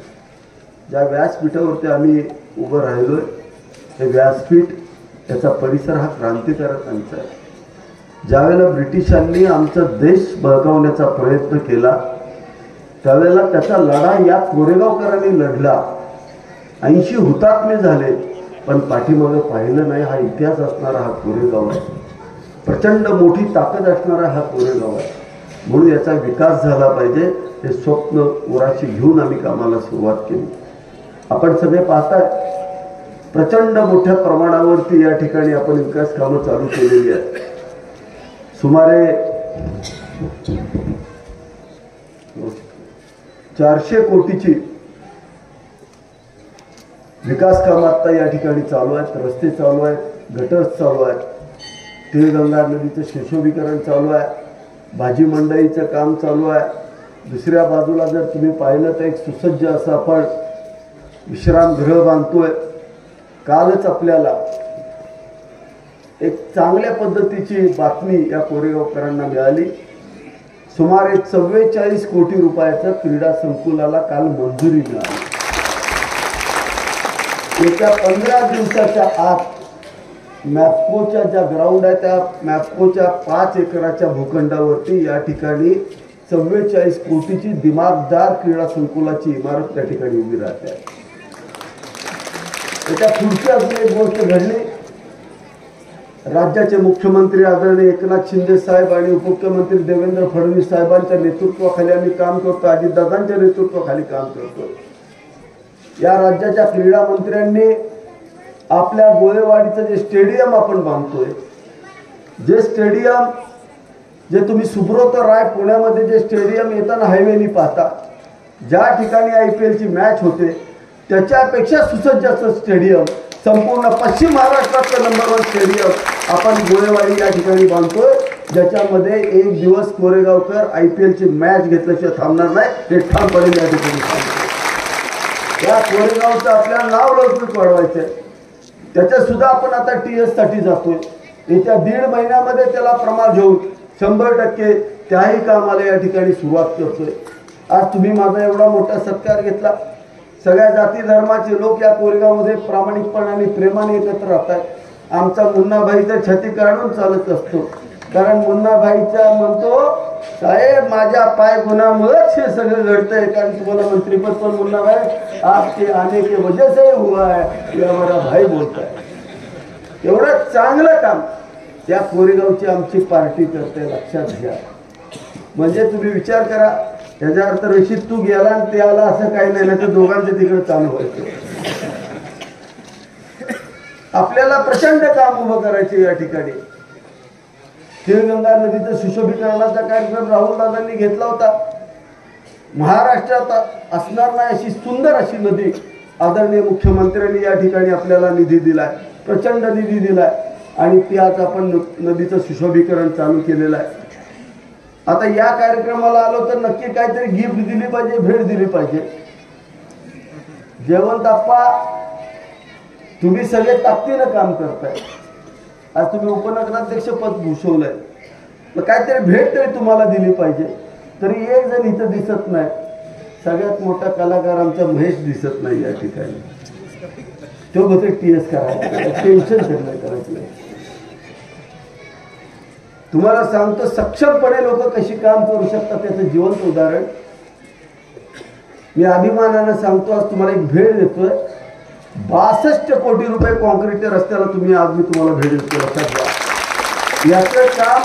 H: ज्या व्यासपीठावरती आम्ही उभं राहिलोय हे व्यासपीठ, त्याचा परिसर हा क्रांतिकारकांचा आहे. ज्यावेळेला ब्रिटिशांनी आमचा देश बळकावण्याचा प्रयत्न केला त्यावेळेला त्याचा लढा या कोरेगावकरांनी लढला. 80 हुतात्मे झाले, पण पाठीमागं पाहिलं नाही. हा इतिहास असणारा हा कोरेगाव आहे, प्रचंड मोठी ताकद असणारा हा कोरेगाव आहे. म्हणून याचा विकास झाला पाहिजे हे स्वप्न उराशी घेऊन आम्ही कामाला सुरुवात केली. आपण सगळे पाहताय प्रचंड मोठ्या प्रमाणावरती या ठिकाणी आपण विकास कामं चालू केलेली आहेत. सुमारे 400 कोटीची विकास कामं आता या ठिकाणी चालू आहेत. रस्ते चालू आहेत, गटर्स चालू आहेत, तिळगंगा नदीचं सुशोभीकरण चालू आहे, भाजी मंडईचं काम चालू आहे. दुसऱ्या बाजूला जर तुम्ही पाहिलं तर एक सुसज्ज असं आपण विश्रामगृह बांधतोय. कालच आपल्याला एक चांगल्या पद्धतीची बातमी या कोरेगावकरांना मिळाली. सुमारे 44 कोटी रुपयाचं क्रीडा संकुलाला काल मंजुरी मिळाली. येत्या 15 दिवसाच्या आत मॅप्कोच्या ज्या ग्राउंड आहे त्या मॅप्कोच्या 5 एकराच्या भूखंडावरती या ठिकाणी 44 कोटीची दिमागदार क्रीडा संकुलाची इमारत त्या ठिकाणी उभी राहते. त्याच्या पुढची अजून एक गोष्ट घडली. राज्याचे मुख्यमंत्री आदरणीय एकनाथ शिंदे साहेब आणि उपमुख्यमंत्री देवेंद्र फडणवीस साहेबांच्या नेतृत्वाखाली आम्ही काम करतो, अजितदादांच्या नेतृत्वाखाली काम करतो. या राज्याच्या क्रीडा मंत्र्यांनी आपल्या गोळेवाडीचं जे स्टेडियम आपण बांधतोय, जे स्टेडियम जे तुम्ही सुब्रत राय पुण्यामध्ये जे स्टेडियम येताना हायवेनी पाहता, ज्या ठिकाणी IPLची मॅच होते त्याच्यापेक्षा सुसज्ज असं स्टेडियम संपूर्ण पश्चिम महाराष्ट्रातलं नंबर 1 स्टेडियम आपण गोळेवाडी या ठिकाणी बांधतोय, ज्याच्यामध्ये एक दिवस कोरेगावकर IPLची मॅच घेतल्याशिवाय थांबणार नाही हे ठामपणे या ठिकाणी सांगतो. या कोरेगावचं आपल्याला नाव लवकर वाढवायचं आहे. त्याच्यात सुद्धा आपण आता TS साठी जातोय. येत्या 1.5 महिन्यामध्ये त्याला प्रमाण घेऊन 100% त्याही कामाला या ठिकाणी सुरुवात करतोय. आज तुम्ही माझा एवढा मोठा सत्कार घेतला. सगळ्या जाती धर्माचे लोक या कोरेगावमध्ये प्रामाणिकपणे आणि प्रेमाने एकत्र राहतात. आमचा मुन्नाभाई तर छाती काढून चालत असतो, कारण मुन्नाभाईचा म्हणतो साहेब माझ्या पाय गुणामुळेच हे सगळं घडतंय, कारण तुम्हाला मंत्रीपद पण मुन्नाभाई आपके आने के वजह से हुआ है, ये हमारा भाई बोलता है. एवढं चांगलं काम त्या कोरेगावची आमची पार्टी करते, लक्षात घ्या. म्हणजे तुम्ही विचार करा, त्याच्या अर्थ रशीद तू गेला आणि ते आला असं काही नाही, तर दोघांचं तिकडे चालू व्हायचं. आपल्याला प्रचंड काम उभं करायचे या ठिकाणी. खीरगंगा नदीचं सुशोभीकरणाचा कार्यक्रम राहुल दादांनी घेतला होता. महाराष्ट्रात असणार नाही अशी सुंदर अशी नदी आदरणीय मुख्यमंत्र्यांनी या ठिकाणी आपल्याला निधी दिलाय, प्रचंड निधी दिलाय, आणि ती आज आपण नदीचं सुशोभीकरण चालू केलेलं आहे. आता या कार्यक्रमाला आलो तर नक्की काहीतरी गिफ्ट दिली पाहिजे, भेट दिली पाहिजे. जयवंत आप्पा, तुम्ही सगळे ताकदीनं काम करताय. आज तुम्ही उपनगराध्यक्ष पद भूषवलंय, मग काहीतरी भेट तरी तुम्हाला दिली पाहिजे. तरी एक जण इथं दिसत नाही, सगळ्यात मोठा कलाकार आमचा महेश दिसत नाही या ठिकाणी. तो बोलतो TS करायचं, टेन्शन सगळं करायचं. तुम्हाला सांगतो सक्षमपणे लोक कशी काम करू शकतात त्याचं जिवंत उदाहरण मी अभिमानानं सांगतो. आज तुम्हाला एक भेट देतोय, 62 कोटी रुपये कॉन्क्रीटच्या रस्त्याला तुम्ही आज मी तुम्हाला भेट देतो. लक्षात घ्या, याचं काम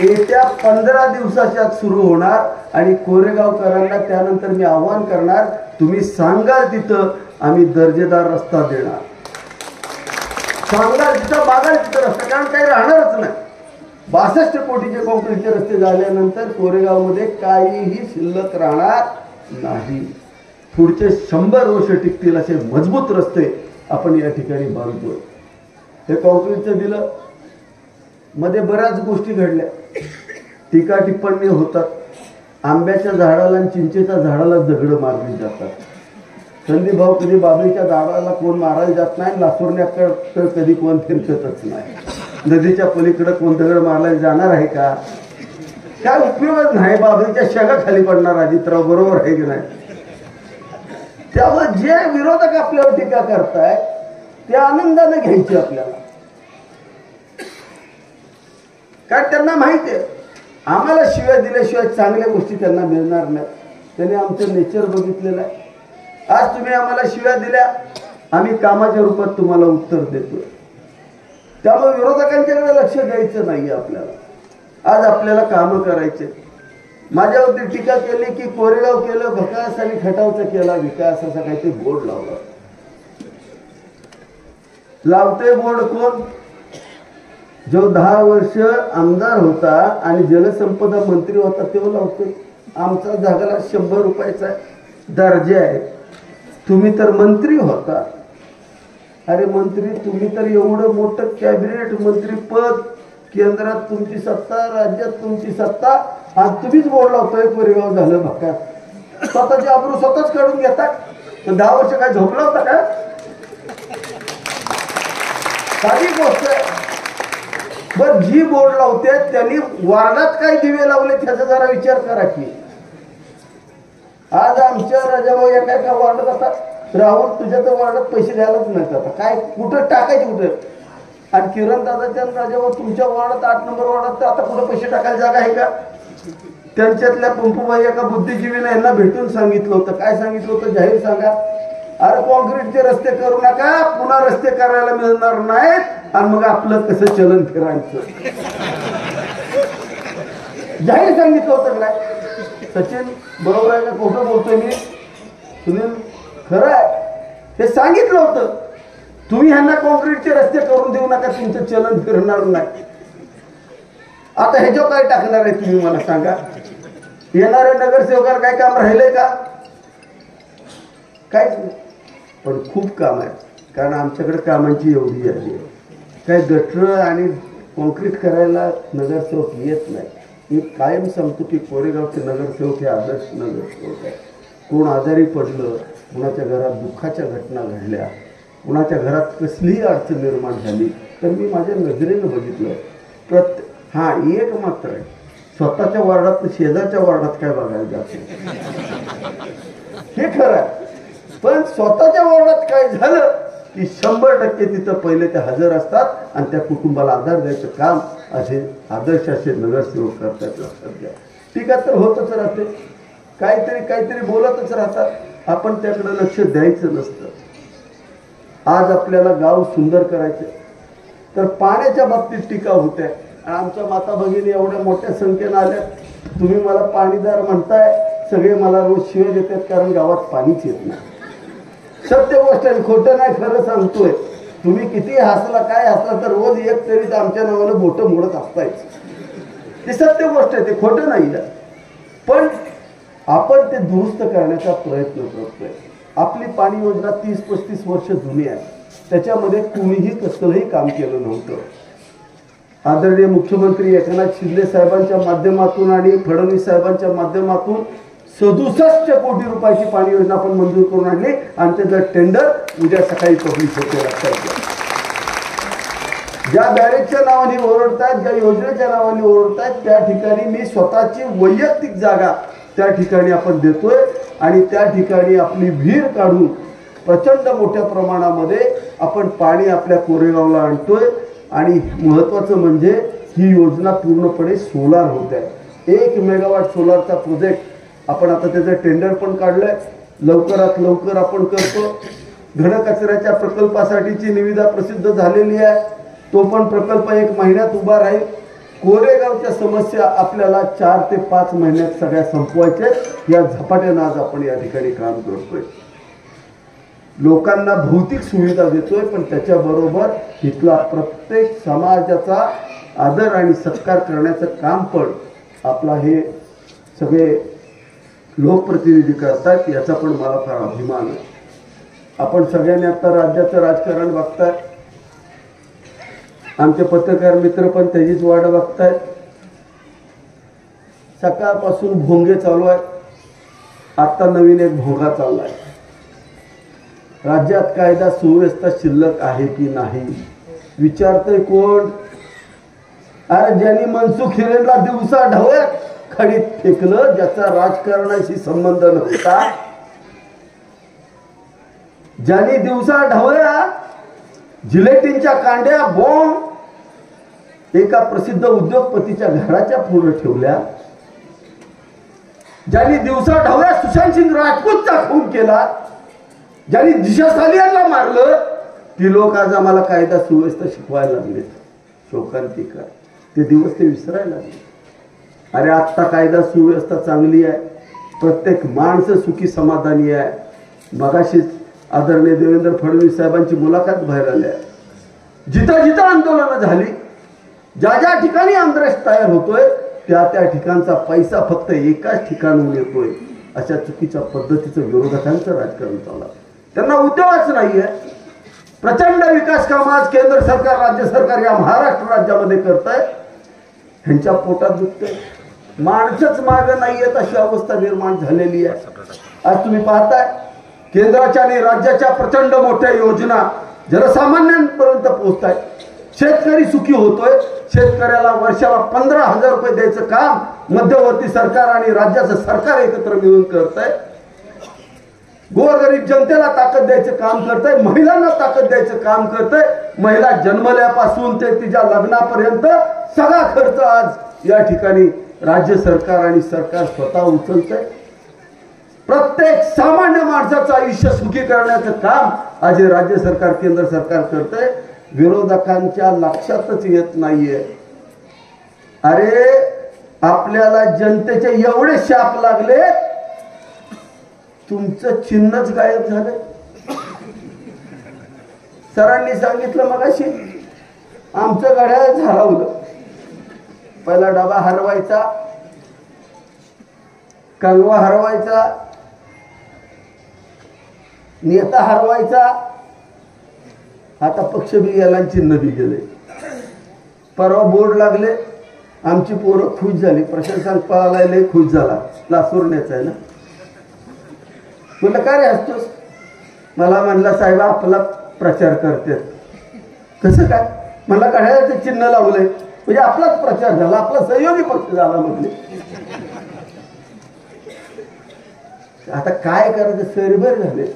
H: येत्या 15 दिवसाच्या आत सुरू होणार, आणि कोरेगावकरांना त्यानंतर मी आव्हान करणार, तुम्ही सांगाल तिथं आम्ही दर्जेदार रस्ता देणार. सांगाल तिथं, मागाल तिथं रस्ता, कारण काही राहणारच नाही. 62 कोटीचे कॉन्क्रीटचे रस्ते झाल्यानंतर कोरेगावमध्ये काहीही शिल्लक राहणार नाही. पुढचे 100 वर्ष टिकतील असे मजबूत रस्ते आपण या ठिकाणी बांधतोय. हे कॉन्क्रीटचं दिलं, मध्ये बऱ्याच गोष्टी घडल्या, टीका टिप्पणी होतात. आंब्याच्या झाडाला आणि चिंचेच्या झाडाला दगड मारली जातात. संदीप भाऊ, कधी बाबळीच्या झाडाला कोण मारायला जात नाही, लासूरण्याकडे कधी कोण फिरकतच नाही. नदीच्या पलीकडे कोण दगड मारला जाणार आहे का? काय उपयोगच नाही. बाबळीच्या शेगा खाली पडणार अजितराव, बरोबर आहे की नाही? त्यामुळे जे विरोधक आपल्यावर टीका करताय ते आनंदाने घ्यायचे आपल्याला, कारण त्यांना माहिती आहे आम्हाला शिव्या दिल्याशिवाय चांगल्या गोष्टी त्यांना मिळणार नाही. त्यांनी आमचं नेचर बघितलेलं आहे. आज तुम्ही आम्हाला शिव्या दिल्या, आम्ही कामाच्या रूपात तुम्हाला उत्तर देतोय. त्यामुळे विरोधकांच्याकडे लक्ष द्यायचं नाही आपल्याला. आज आपल्याला कामं करायचे. माझ्यावरती टीका केली की कोरेगाव केलं भकास आणि खटावचा केला विकास, असा काहीतरी बोर्ड लावला. लावते बोर्ड कोण? जो 10 वर्ष आमदार होता आणि जलसंपदा मंत्री होता तेव्हा लावतोय. आमचा जागाला 100 रुपयाचा दर्जा आहे. तुम्ही तर मंत्री होता. अरे मंत्री, तुम्ही तर एवढं मोठं कॅबिनेट मंत्री पद, केंद्रात तुमची सत्ता, राज्यात तुमची सत्ता, आज तुम्हीच बोर्ड लावतोय कोरेगाव झालं भकास. स्वतःची आबरू स्वतःच काढून घेतात. 10 वर्ष काय झोपला होता का? साधी गोष्ट आहे. बर, जी बोर्ड लावते त्यांनी वार्डात काय दिवे लावले त्याचा जरा विचार करा की. आज आमच्या राजाभाऊ एका वार्डात आता राहुल तुझ्या तर वार्डात पैसे द्यायलाच नाही. आता काय कुठं टाकायचे कुठं? आणि किरण दादाच्या राजाभाऊ तुमच्या वार्डात 8 नंबर वार्डात तर आता कुठं पैसे टाकायला जागा आहे का? त्यांच्यातल्या पंपूबाई एका बुद्धिजीवीने यांना भेटून सांगितलं होतं. काय सांगितलं होतं? जाहीर सांगा, अरे कॉन्क्रीटचे रस्ते करू नका, पुन्हा रस्ते करायला मिळणार नाहीत, आणि मग आपलं कसं चलन फिरायचं. जाहीर सांगितलं होतं काय? सचिन बरोबर आहे का? खोटं बोलतोय मी? सुनील खरं आहे, हे सांगितलं होतं. तुम्ही ह्यांना कॉन्क्रीटचे रस्ते करून देऊ नका, तुमचं चलन फिरणार नाही. आता ह्याच्यावर काय टाकणार आहे तुम्ही मला सांगा? येणाऱ्या नगरसेवकाला काय काम राहिलंय का? काहीच नाही. पण खूप काम आहे, कारण आमच्याकडे कामांची एवढी यादी आहे. काही गटर आणि कॉन्क्रीट करायला नगरसेवक येत नाही. मी कायम सांगतो की कोरेगावचे नगरसेवक हे आदर्श नगरसेवक आहे. कोण आजारी पडलं, कुणाच्या घरात दुःखाच्या घटना घडल्या, कुणाच्या घरात कसलीही अडचण निर्माण झाली तर मी माझ्या नजरेनं बघितलं. एक मात्र आहे, स्वतःच्या वार्डात शेजारच्या वार्डात काय बघायला जाते हे खरं आहे. पण स्वतःच्या वार्डात काय झालं की 100% तिथं पहिले ते हजर असतात आणि त्या कुटुंबाला आधार द्यायचं काम असे आदर्श असे नगरसेवक करतात. लक्षात घ्या. टीका तर होतच राहते, काहीतरी बोलतच राहतात, आपण त्याकडे लक्ष द्यायचं नसतं. आज आपल्याला गाव सुंदर करायचं तर पाण्याच्या बाबतीत टीका होते. आमच्या माता भगिनी एवढ्या मोठ्या संख्येनं आल्या, तुम्ही मला पाणीदार म्हणताय, सगळे मला रोज शिव्या देतात कारण गावात पाणीच येत नाही. सत्य गोष्ट आहे, खोटं नाही, खरं सांगतोय. तुम्ही किती हसला काय हसला तर रोज एक तरी तर आमच्या नावानं बोटं मोडत असतायच. ती सत्य गोष्ट आहे, ते खोटं नाही आहे. पण आपण ते दुरुस्त करण्याचा प्रयत्न करतोय. आपली पाणी योजना 30-35 वर्ष जुनी आहे, त्याच्यामध्ये कुणीही कसलंही काम केलं नव्हतं. आदरणीय मुख्यमंत्री एकनाथ शिंदे साहेबांच्या माध्यमातून आणि फडणवीस साहेबांच्या माध्यमातून 67 कोटी रुपयाची पाणी योजना आपण मंजूर करून आणली आणि त्याचं टेंडर उद्या सकाळी पब्लिश होते. लक्षात घ्या. ज्या बॅरेजच्या नावाने ओरडतायत, ज्या योजनेच्या नावाने ओरडतायत, त्या ठिकाणी मी स्वतःची वैयक्तिक जागा त्या ठिकाणी आपण देतोय आणि त्या ठिकाणी आपली विहीर काढून प्रचंड मोठ्या प्रमाणामध्ये आपण पाणी आपल्या कोरेगावला आणतोय. आणि महत्त्वाचं म्हणजे ही योजना पूर्णपणे सोलार होत आहे. 1 मेगावॉट सोलारचा प्रोजेक्ट आपण आता त्याचं टेंडर पण काढलंय, लवकरात लवकर आपण करतो. घन कचऱ्याच्या प्रकल्पासाठीची निविदा प्रसिद्ध झालेली आहे, तो पण प्रकल्प 1 महिन्यात उभा राहील. कोरेगावच्या समस्या आपल्याला 4 ते 5 महिन्यात सगळ्या संपवायच्या, या झपाट्यानं आज आपण या ठिकाणी काम करतोय. लोकांना भौतिक सुविधा देतोय, पण त्याच्याबरोबर इथला प्रत्येक समाजाचा आदर आणि सत्कार करण्याचं काम पण आपला हे सगळे लोकप्रतिनिधी करतात, याचा पण मला फार अभिमान आहे. आपण सगळ्यांनी आता राज्याचं राजकारण बघताय, आमचे पत्रकार मित्र पण त्याचीच वाट बघतायत. सकाळपासून भोंगे चालू आहे, आता नवीन एक भोंगा चाललाय. राज्यात कायदा सुव्यवस्था शिल्लक आहे की नाही विचारतोय कोण? अरे ज्यांनी मनसुख हिरेनला दिवसा ढवळ्यात खडीत फेकलं, ज्याचा राजकारणाशी संबंध नव्हता, ज्यांनी दिवसा ढवळ्या जिलेटिनच्या कांड्या बॉम्ब एका प्रसिद्ध उद्योगपतीच्या घराच्या पुढे ठेवल्या, ज्यांनी दिवसा ढवळ्या सुशांत सिंग राजपूतचा खून केला, ज्यांनी दिशा सालियानला मारलं, ती लोक आज आम्हाला कायदा सुव्यवस्था शिकवायला लागलेत. शोकांतिका ते दिवस ते विसरायला लागले. अरे आत्ता कायदा सुव्यवस्था चांगली आहे, प्रत्येक माणसं सुखी समाधानी आहे. मगाशीच आदरणीय देवेंद्र फडणवीस साहेबांची मुलाखत बाहेर आली आहे. जिथं जिथं आंदोलनं झाली, ज्या ज्या ठिकाणी आंदोलन तयार होतोय, त्या ठिकाणचा पैसा फक्त एकाच ठिकाणून येतोय. अशा चुकीच्या पद्धतीचं विरोधकांचं राजकारण चालू आहे. त्यांना उद्योगच नाहीये. प्रचंड विकास काम आज केंद्र सरकार राज्य सरकार या महाराष्ट्र राज्यामध्ये करत आहे. ह्यांच्या पोटात दुखतंय, माणसंच मागं नाहीयेत अशी अवस्था निर्माण झालेली आहे. आज तुम्ही पाहताय केंद्राच्या आणि राज्याच्या प्रचंड मोठ्या योजना जनसामान्यांपर्यंत पोहोचत आहेत. शेतकरी सुखी होतोय. शेतकऱ्याला वर्षाला 15,000 रुपये द्यायचं काम मध्यवर्ती सरकार आणि राज्याचं सरकार एकत्र मिळून करत आहे. गोरगरीब जनतेला ताकद द्यायचं काम करतंय, महिलांना ताकद द्यायचं काम करतंय. महिला जन्मल्यापासून ते तिच्या लग्नापर्यंत सगळा खर्च आज या ठिकाणी राज्य सरकार आणि सरकार स्वतः उचलतंय. प्रत्येक सामान्य माणसाचं आयुष्य सुखी करण्याचं काम आज हे राज्य सरकार केंद्र सरकार करतंय. विरोधकांच्या लक्षातच येत नाहीये. अरे आपल्याला जनतेचे एवढे शाप लागले, तुमचं चिन्हच गायब झालं. सरांनी सांगितलं मगाशी, आमचं घड्याळ हरवलं. पहिला डबा हरवायचा, कंगवा हरवायचा, नेता हरवायचा, आता पक्ष बी गेला, चिन्ह बी गेले. परवा बोर्ड लागले, आमची पोरं खुश झाली. प्रशासन पळाला लय खुश झाला, लासूरण्याचा आहे ना. म्हणलं काय रे हसतोस? मला म्हणला साहेब आपला प्रचार करते. कसं काय? मला घड्याळाचं चिन्ह लावलंय म्हणजे आपलाच प्रचार झाला, आपला सहयोगी पक्ष झाला म्हटले. आता काय करायचं, सरभर झाले,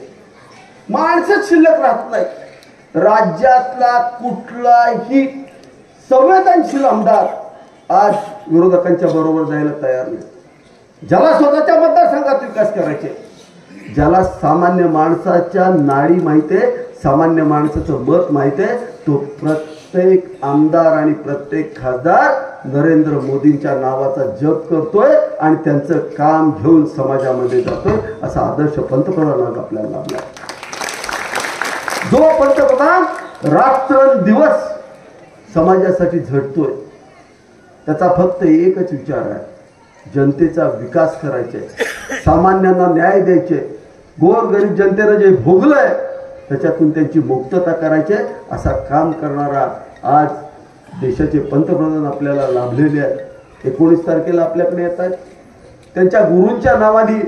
H: माणसंच शिल्लक राहत नाही. राज्यातला कुठलाही संवेदनशील आमदार आज विरोधकांच्या बरोबर जायला तयार नाही. ज्याला स्वतःच्या मतदारसंघात विकास करायचे, ज्याला सामान्य माणसाच्या नाडी माहिती आहे, सामान्य माणसाचं मत माहिती आहे, तो प्रत्येक आमदार आणि प्रत्येक खासदार नरेंद्र मोदींच्या नावाचा जप करतोय आणि त्यांचं काम घेऊन समाजामध्ये जातोय. असा आदर्श पंतप्रधान आपल्याला लाभला. जो पंतप्रधान रात्रंदिवस समाजासाठी झटतोय, त्याचा फक्त एकच विचार आहे, जनतेचा विकास करायचे, सामान्यांना न्याय द्यायचे, गोरगरीब जनतेनं जे भोगलंय त्याच्यातून त्यांची मुक्तता करायची, असा काम करणारा आज देशाचे पंतप्रधान आपल्याला लाभलेले आहेत. 19 तारखेला आपल्याकडे येत आहेत. त्यांच्या गुरूंच्या नावाने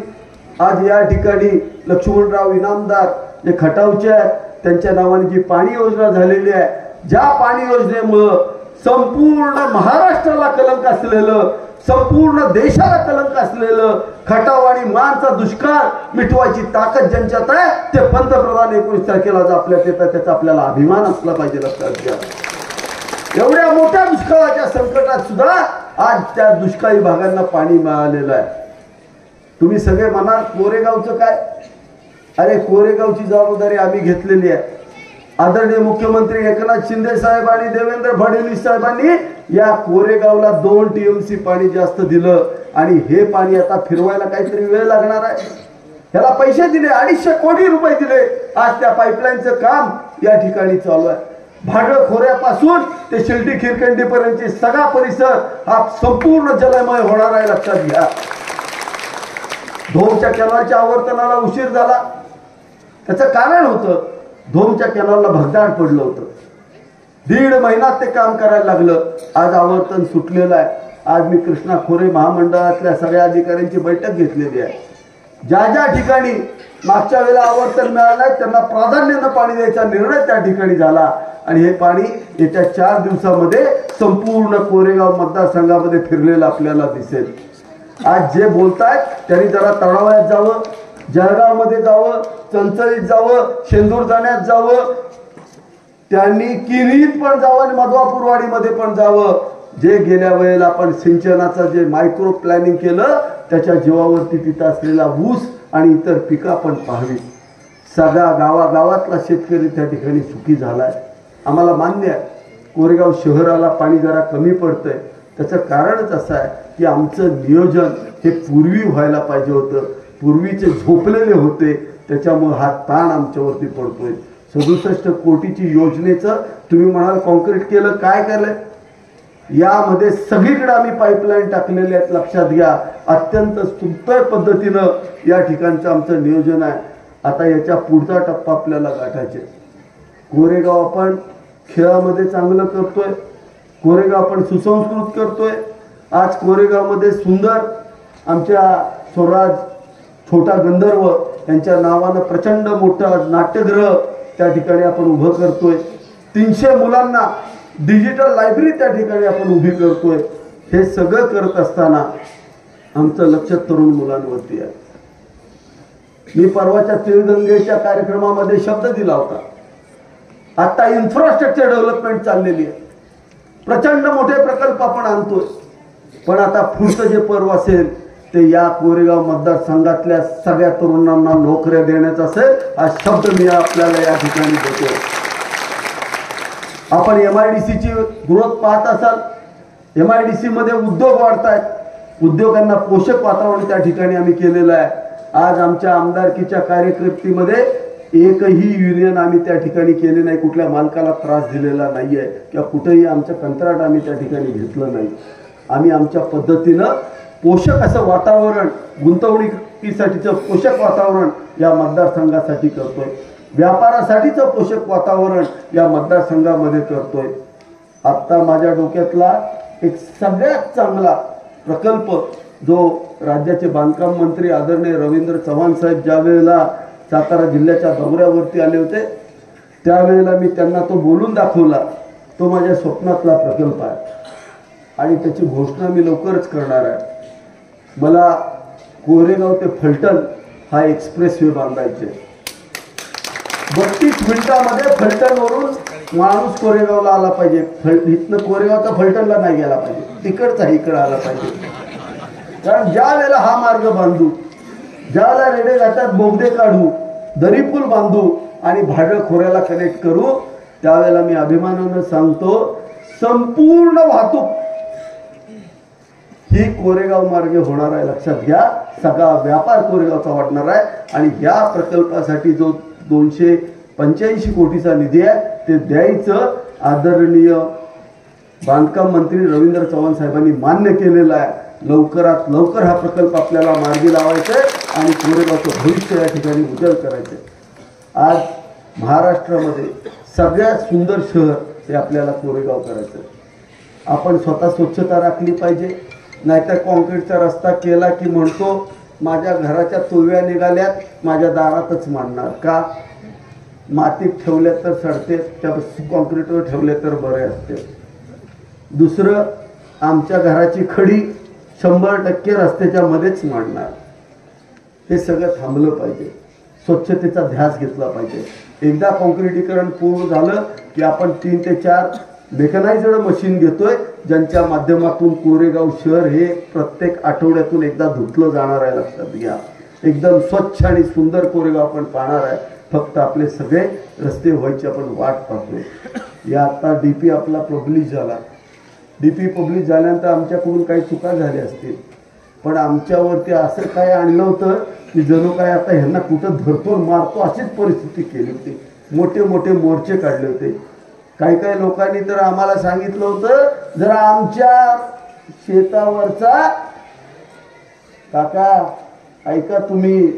H: आज या ठिकाणी लक्ष्मणराव इनामदार जे खटावचे आहेत, त्यांच्या नावाने जी पाणी योजना झालेली आहे, ज्या पाणी योजनेमुळं संपूर्ण महाराष्ट्राला कलंक असलेलं, संपूर्ण देशाला कलंक असलेलं खटाव आणि मानचा दुष्काळ मिटवायची ताकद ज्यांच्यात आहे, ते पंतप्रधान 19 तारखेला आज आपल्यात येतात. त्याचा आपल्याला अभिमान असला पाहिजे. लक्षात घ्या, एवढ्या मोठ्या दुष्काळाच्या संकटात सुद्धा आज त्या दुष्काळी भागांना पाणी मिळालेलं आहे. तुम्ही सगळे म्हणाल कोरेगावचं काय? अरे कोरेगावची जबाबदारी आम्ही घेतलेली आहे. आदरणीय मुख्यमंत्री एकनाथ शिंदे साहेब आणि देवेंद्र फडणवीस साहेबांनी या कोरेगावला 2 TMC पाणी जास्त दिलं आणि हे पाणी आता फिरवायला काहीतरी वेळ लागणार आहे. त्याला पैसे दिले, 250 कोटी रुपये दिले. आज त्या पाईपलाईनचं काम या ठिकाणी चालू आहे. भाडळ खोऱ्यापासून ते शिर्डी खिरकंडी पर्यंतचे सगळा परिसर हा संपूर्ण जलमय होणार आहे. लक्षात घ्या. धोमच्या कॅनलच्या आवर्तनाला उशीर झाला, त्याचं कारण होतं धोमच्या कॅनलला भगदाड पडलं होतं. 1.5 महिन्यात ते काम करायला लागलं. आज आवर्तन सुटलेलं आहे. आज मी कृष्णा खोरे महामंडळातल्या सगळ्या अधिकाऱ्यांची बैठक घेतलेली आहे. ज्या ज्या ठिकाणी मागच्या वेळेला आवर्तन मिळालं नाही त्यांना प्राधान्यानं पाणी द्यायचा निर्णय त्या ठिकाणी झाला आणि हे पाणी येत्या 4 दिवसामध्ये संपूर्ण कोरेगाव मतदारसंघामध्ये फिरलेलं आपल्याला दिसेल. आज जे बोलतायत त्यांनी जरा तळावळ्यात जावं, जळगावमध्ये जावं, चंचलीत जावं, शेंदूर जाण्यात जावं, त्यांनी किरीत पण जावं आणि मधवापूरवाडीमध्ये पण जावं. जे गेल्या वेळेला आपण सिंचनाचं जे मायक्रो प्लॅनिंग केलं त्याच्या जीवावरती तिथं असलेला ऊस आणि इतर पिकं आपण पाहावी. सगळा गावागावातला शेतकरी त्या ठिकाणी सुखी झालाय. आम्हाला मान्य आहे कोरेगाव शहराला पाणी जरा कमी पडतंय. त्याचं कारणच असं आहे की आमचं नियोजन हे पूर्वी व्हायला पाहिजे होतं. पूर्वीचे झोपलेले होते, त्याच्यामुळे हा ताण आमच्यावरती पडतोय. 67 कोटीची योजनेचं तुम्ही म्हणाल कॉन्क्रीट केलं, काय केलंय? यामध्ये सगळीकडे आम्ही पाईपलाईन टाकलेले आहेत. लक्षात घ्या, अत्यंत सुंदर पद्धतीनं या ठिकाणचं आमचं नियोजन आहे. आता याच्या पुढचा टप्पा आपल्याला गाठायचे. कोरेगाव आपण खेळामध्ये चांगलं करतोय, कोरेगाव आपण सुसंस्कृत करतोय. आज कोरेगावमध्ये सुंदर आमच्या स्वराज छोटा गंधर्व यांच्या नावानं प्रचंड मोठं नाट्यगृह त्या ठिकाणी आपण उभं करतोय. 300 मुलांना डिजिटल लायब्ररी त्या ठिकाणी आपण उभी करतोय. हे सगळं करत असताना आमचं लक्ष तरुण मुलांवरती आहे. मी परवाच्या तिळगंगेच्या कार्यक्रमामध्ये शब्द दिला होता. आता इन्फ्रास्ट्रक्चर डेव्हलपमेंट चाललेली आहे, प्रचंड मोठे प्रकल्प आपण आणतोय. पण आता पुढचं जे पर्व असेल ते या कोरेगाव मतदारसंघातल्या सगळ्या तरुणांना नोकऱ्या देण्याचा असेल. हा शब्द मी आपल्याला या ठिकाणी देतो. आपण MIDCची ग्रोथ पाहत असाल. MIDC मध्ये उद्योग वाढतायत. उद्योगांना पोषक वातावरण त्या ठिकाणी आम्ही केलेलं आहे. आज आमच्या आमदारकीच्या कार्यकर्तीमध्ये एकही युनियन आम्ही त्या ठिकाणी केले नाही, कुठल्या मालकाला त्रास दिलेला नाहीये किंवा कुठेही आमचं कंत्राट आम्ही त्या ठिकाणी घेतलं नाही. आम्ही आमच्या पद्धतीनं पोषक असं वातावरण, गुंतवणुकीसाठीचं पोषक वातावरण या मतदारसंघासाठी करतोय. व्यापारासाठीचं पोषक वातावरण या मतदारसंघामध्ये करतोय. आत्ता माझ्या डोक्यातला एक सगळ्यात चांगला प्रकल्प जो राज्याचे बांधकाम मंत्री आदरणीय रवींद्र चव्हाण साहेब ज्या वेळेला सातारा जिल्ह्याच्या दौऱ्यावरती आले होते त्यावेळेला मी त्यांना तो बोलून दाखवला. तो माझ्या स्वप्नातला प्रकल्प आहे आणि त्याची घोषणा मी लवकरच करणार आहे. मला कोरेगाव ते फलटण हा एक्सप्रेस वे बांधायचे. 32 20 मिनिटामध्ये फलटणवरून माणूस कोरेगावला आला पाहिजे. इथनं कोरेगावचा फलटणला नाही गेला पाहिजे, तिकडचा इकडं आला पाहिजे. कारण ज्या वेळेला हा मार्ग बांधू, ज्यावेळेला रेडे घाटात बोगदे काढू, दरी पूल बांधू आणि भाडळ खोऱ्याला कनेक्ट करू, त्यावेळेला मी अभिमानानं सांगतो संपूर्ण वाहतूक ही कोरेगाव मार्गे होणार आहे. लक्षात घ्या, सगळा व्यापार कोरेगावचा वाढणार आहे. आणि या प्रकल्पासाठी जो 285 कोटीचा निधी आहे ते द्यायचं आदरणीय बांधकाम मंत्री रवींद्र चव्हाण साहेबांनी मान्य केलेलं आहे. लवकरात लवकर हा प्रकल्प आपल्याला मार्गी लावायचा आहे आणि कोरेगावचं भविष्य या ठिकाणी उज्ज्वल करायचं आहे. आज महाराष्ट्रामध्ये सगळ्यात सुंदर शहर हे आपल्याला कोरेगाव करायचं. आपण स्वतः स्वच्छता राखली पाहिजे. नाहीतर कॉन्क्रीटचा रस्ता केला की म्हणतो माझ्या घराच्या तुळव्या निघाल्यात, माझ्या दारातच मांडणार का? मातीत ठेवल्या तर सडते, त्या कॉन्क्रीटवर ठेवले तर बरे असते. दुसरं, आमच्या घराची खडी 100% रस्त्याच्या मध्येच मांडणार. हे सगळं थांबलं पाहिजे. स्वच्छतेचा ध्यास घेतला पाहिजे. एकदा कॉन्क्रिटीकरण पूर्ण झालं की आपण 3 ते 4 मेकनायझड मशीन घेतोय, ज्यांच्या माध्यमातून कोरेगाव शहर हे प्रत्येक आठवड्यातून एकदा धुतलं जाणार आहे. लक्षात घ्या, एकदम स्वच्छ आणि सुंदर कोरेगाव आपण पाहणार आहे. फक्त आपले सगळे रस्ते व्हायची आपण वाट पाहतोय. या आता डीपी आपला पब्लिश झाला. डीपी पब्लिश झाल्यानंतर आमच्याकडून काही चुका झाल्या असतील, पण आमच्यावरती असं काय आणलं होतं की जणू काय आता ह्यांना कुठं धरतो मारतो अशीच परिस्थिती केली होती. मोठे मोठे मोर्चे काढले होते. काही लोकांनी तर आम्हाला सांगितलं होतं जरा आमच्या शेतावरचा, काका ऐका तुम्ही,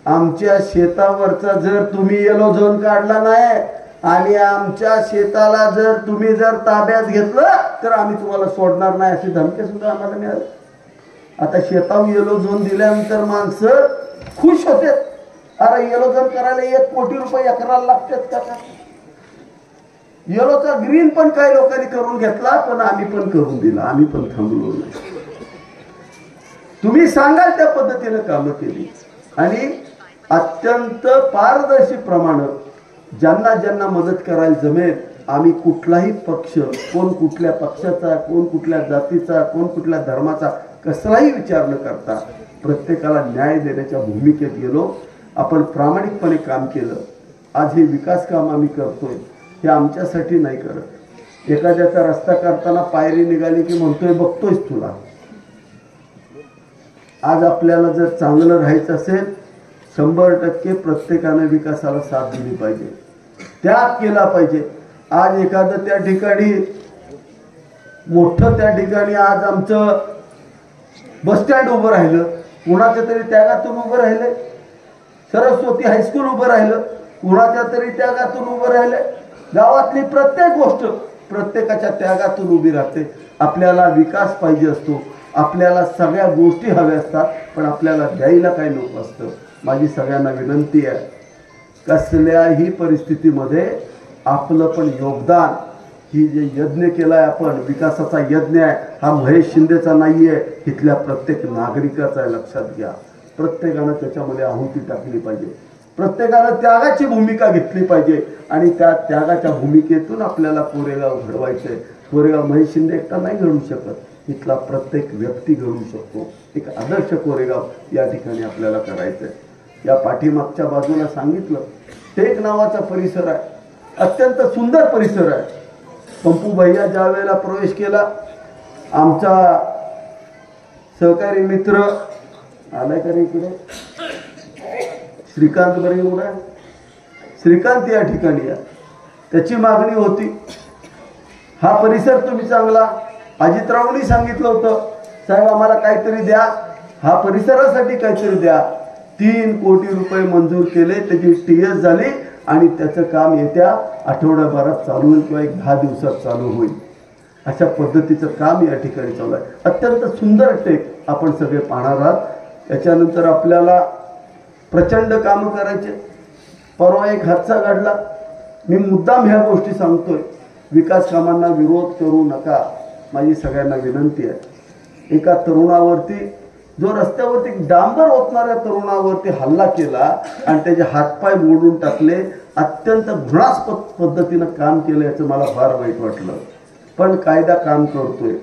H: आमच्या शेतावरचा जर तुम्ही येलो झोन काढला नाही आणि आमच्या शेताला जर तुम्ही ताब्यात घेतलं तर आम्ही तुम्हाला सोडणार नाही, अशी धमकी सुद्धा आम्हाला मिळाली. आता शेतावर येलो झोन दिल्यानंतर माणसं खुश होते. अरे येलो झोन करायला 1 कोटी रुपये एकराला लागतात का? येलोचा ग्रीन पण काही लोकांनी करून घेतला, पण आम्ही पण करून दिला. आम्ही पण थांबलो नाही. तुम्ही सांगाल त्या पद्धतीने कामं केली आणि अत्यंत पारदर्शीप्रमाणे ज्यांना ज्यांना मदत करायला जमेल, आम्ही कुठलाही पक्ष, कोण कुठल्या पक्षाचा, कोण कुठल्या जातीचा, कोण कुठल्या धर्माचा, कसलाही विचार न करता प्रत्येकाला न्याय देण्याच्या भूमिकेत गेलो. आपण प्रामाणिकपणे काम केलं. आज हे विकास काम आम्ही करतोय हे आमच्यासाठी नाही करत. एखाद्याचा रस्ता करताना पायरी निघाली की म्हणतोय बघतोयच तुला. आज आपल्याला जर चांगलं राहायचं असेल 100% प्रत्येकाने विकासाला साथ दिली पाहिजे, त्याग केला पाहिजे. आज एखादं त्या ठिकाणी मोठं, त्या ठिकाणी आज आमचं बस स्टँड उभं राहिलं, कुणाच्या तरी त्यागातून उभं राहिलं. सरस्वती हायस्कूल उभं राहिलं, कुणाच्या तरी त्यागातून उभं राहिलं. गावातली प्रत्येक गोष्ट प्रत्येकाच्या त्यागातून उभी राहते. आपल्याला विकास पाहिजे असतो, आपल्याला सगळ्या गोष्टी हव्या असतात, पण आपल्याला द्यायला काही नको असतं. माझी सगळ्यांना विनंती आहे, कसल्याही परिस्थितीमध्ये आपलं पण योगदान, ही जे यज्ञ केलाय आपण, विकासाचा यज्ञ आहे, हा महेश शिंदेचा नाहीये, इथल्या प्रत्येक नागरिकाचा आहे. लक्षात घ्या, प्रत्येकानं त्याच्यामध्ये आहुती टाकली पाहिजे. प्रत्येकानं त्यागाची भूमिका घेतली पाहिजे आणि त्या त्यागाच्या भूमिकेतून आपल्याला कोरेगाव घडवायचंय. कोरेगाव महेश शिंदे एकटा नाही घडवू शकत, इथला प्रत्येक व्यक्ती घडवू शकतो. एक आदर्श कोरेगाव या ठिकाणी आपल्याला करायचंय. या पाठीमागच्या बाजूला सांगितलं, टेक नावाचा परिसर आहे, अत्यंत सुंदर परिसर आहे. पंपू भैया ज्या वेळेला प्रवेश केला, आमचा सहकारी मित्र आलाय का रे इकडे, श्रीकांत बरे उडा, श्रीकांत या ठिकाणी या, त्याची मागणी होती हा परिसर तुम्ही चांगला. अजितरावांनी सांगितलं होतं साहेब आम्हाला काहीतरी द्या, हा परिसरासाठी काहीतरी द्या. 3 कोटी रुपये मंजूर केले, त्याची TS झाली आणि त्याचं काम येत्या आठवड्याभरात चालू होईल किंवा 10 दिवसात चालू होईल. अशा पद्धतीचं काम या ठिकाणी चालू आहे. अत्यंत सुंदर टेक आपण सगळे पाहणार आहात. याच्यानंतर आपल्याला प्रचंड कामं करायचे. परवा एक हादसा घडला. मी मुद्दाम ह्या गोष्टी सांगतोय, विकास कामांना विरोध करू नका, माझी सगळ्यांना विनंती आहे. एका तरुणावरती, जो रस्त्यावरती डांबर ओतणाऱ्या तरुणावरती हल्ला केला आणि त्याचे हातपाय मोडून टाकले अत्यंत घृणास्पद पद्धतीनं काम केलं, याचं मला फार वाईट वाटलं. पण कायदा काम करतोय.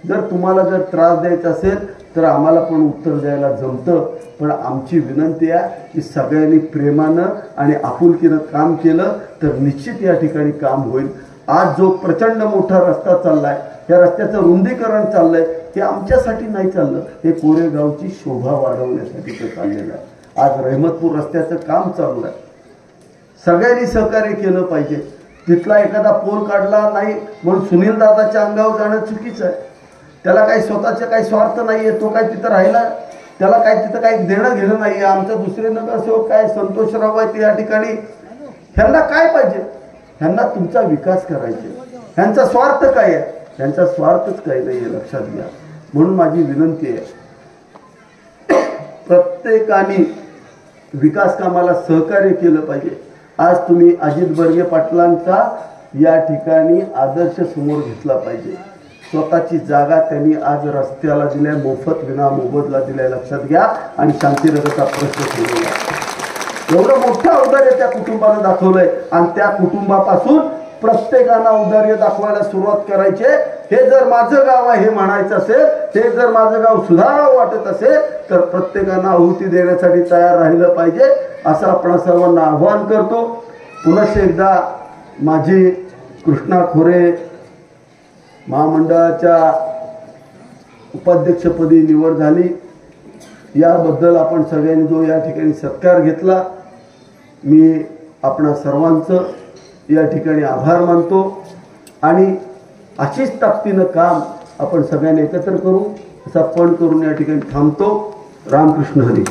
H: जर तुम्हाला जर त्रास द्यायचा असेल तर आम्हाला पण उत्तर द्यायला जमतं. पण आमची विनंती आहे की सगळ्यांनी प्रेमानं आणि आपुलकीनं काम केलं तर निश्चित या ठिकाणी काम होईल. आज जो प्रचंड मोठा रस्ता चाललाय, या रस्त्याचं रुंदीकरण चाललंय, हे आमच्यासाठी नाही चाललं, हे कोरेगावची शोभा वाढवण्यासाठी ते चाललेलं आहे. आज रहमतपूर रस्त्याचं काम चालू आहे. सगळ्यांनी सहकार्य केलं पाहिजे. तिथला एखादा पोल काढला नाही म्हणून सुनील दादाच्या अंगावर जाणं चुकीचं आहे. त्याला काही स्वतःचा काही स्वार्थ नाहीये, तो काय तिथं राहिला, त्याला काय तिथं काही देणं घेणं नाहीये. आमच्या दुसरे नगरसेवक काय संतोषराव आहेत या ठिकाणी, ह्यांना काय पाहिजे? ह्यांना तुमचा विकास करायचे. ह्यांचा स्वार्थ काय आहे? ह्यांचा स्वार्थच काही नाही आहे, लक्षात घ्या. म्हणून माझी विनंती आहे, प्रत्येकाने विकास कामाला सहकार्य केलं पाहिजे. आज तुम्ही अजित बर्गे पाटलांचा या ठिकाणी आदर्श समोर घेतला पाहिजे. स्वतःची जागा त्यांनी आज रस्त्याला दिल्या, मोफत विना मोबदला दिलाय, लक्षात घ्या. आणि शांतीनगरचा प्रश्न सोडवला. एवढं मोठं औदार्य त्या कुटुंबानं दाखवलंय आणि त्या कुटुंबापासून प्रत्येकाला औदार्य दाखवायला सुरुवात करायचे. हे जर माझं गाव आहे हे म्हणायचं असेल, हे जर माझं गाव सुधारावं वाटत असेल तर प्रत्येकाला आहुती देण्यासाठी तयार राहिलं पाहिजे, असं आपण सर्वांना आव्हान करतो. पुन्हा एकदा माझी कृष्णा खोरे महामंडळाच्या उपाध्यक्षपदी निवड झाली, याबद्दल आपण सगळ्यांनी जो या ठिकाणी सत्कार घेतला, मी आपणा सर्वांचं या ठिकाणी आभार मानतो. आणि अशीच ताकदीनं काम आपण सगळ्यांनी एकत्र करू असा पण करून या ठिकाणी थांबतो. रामकृष्ण हरी.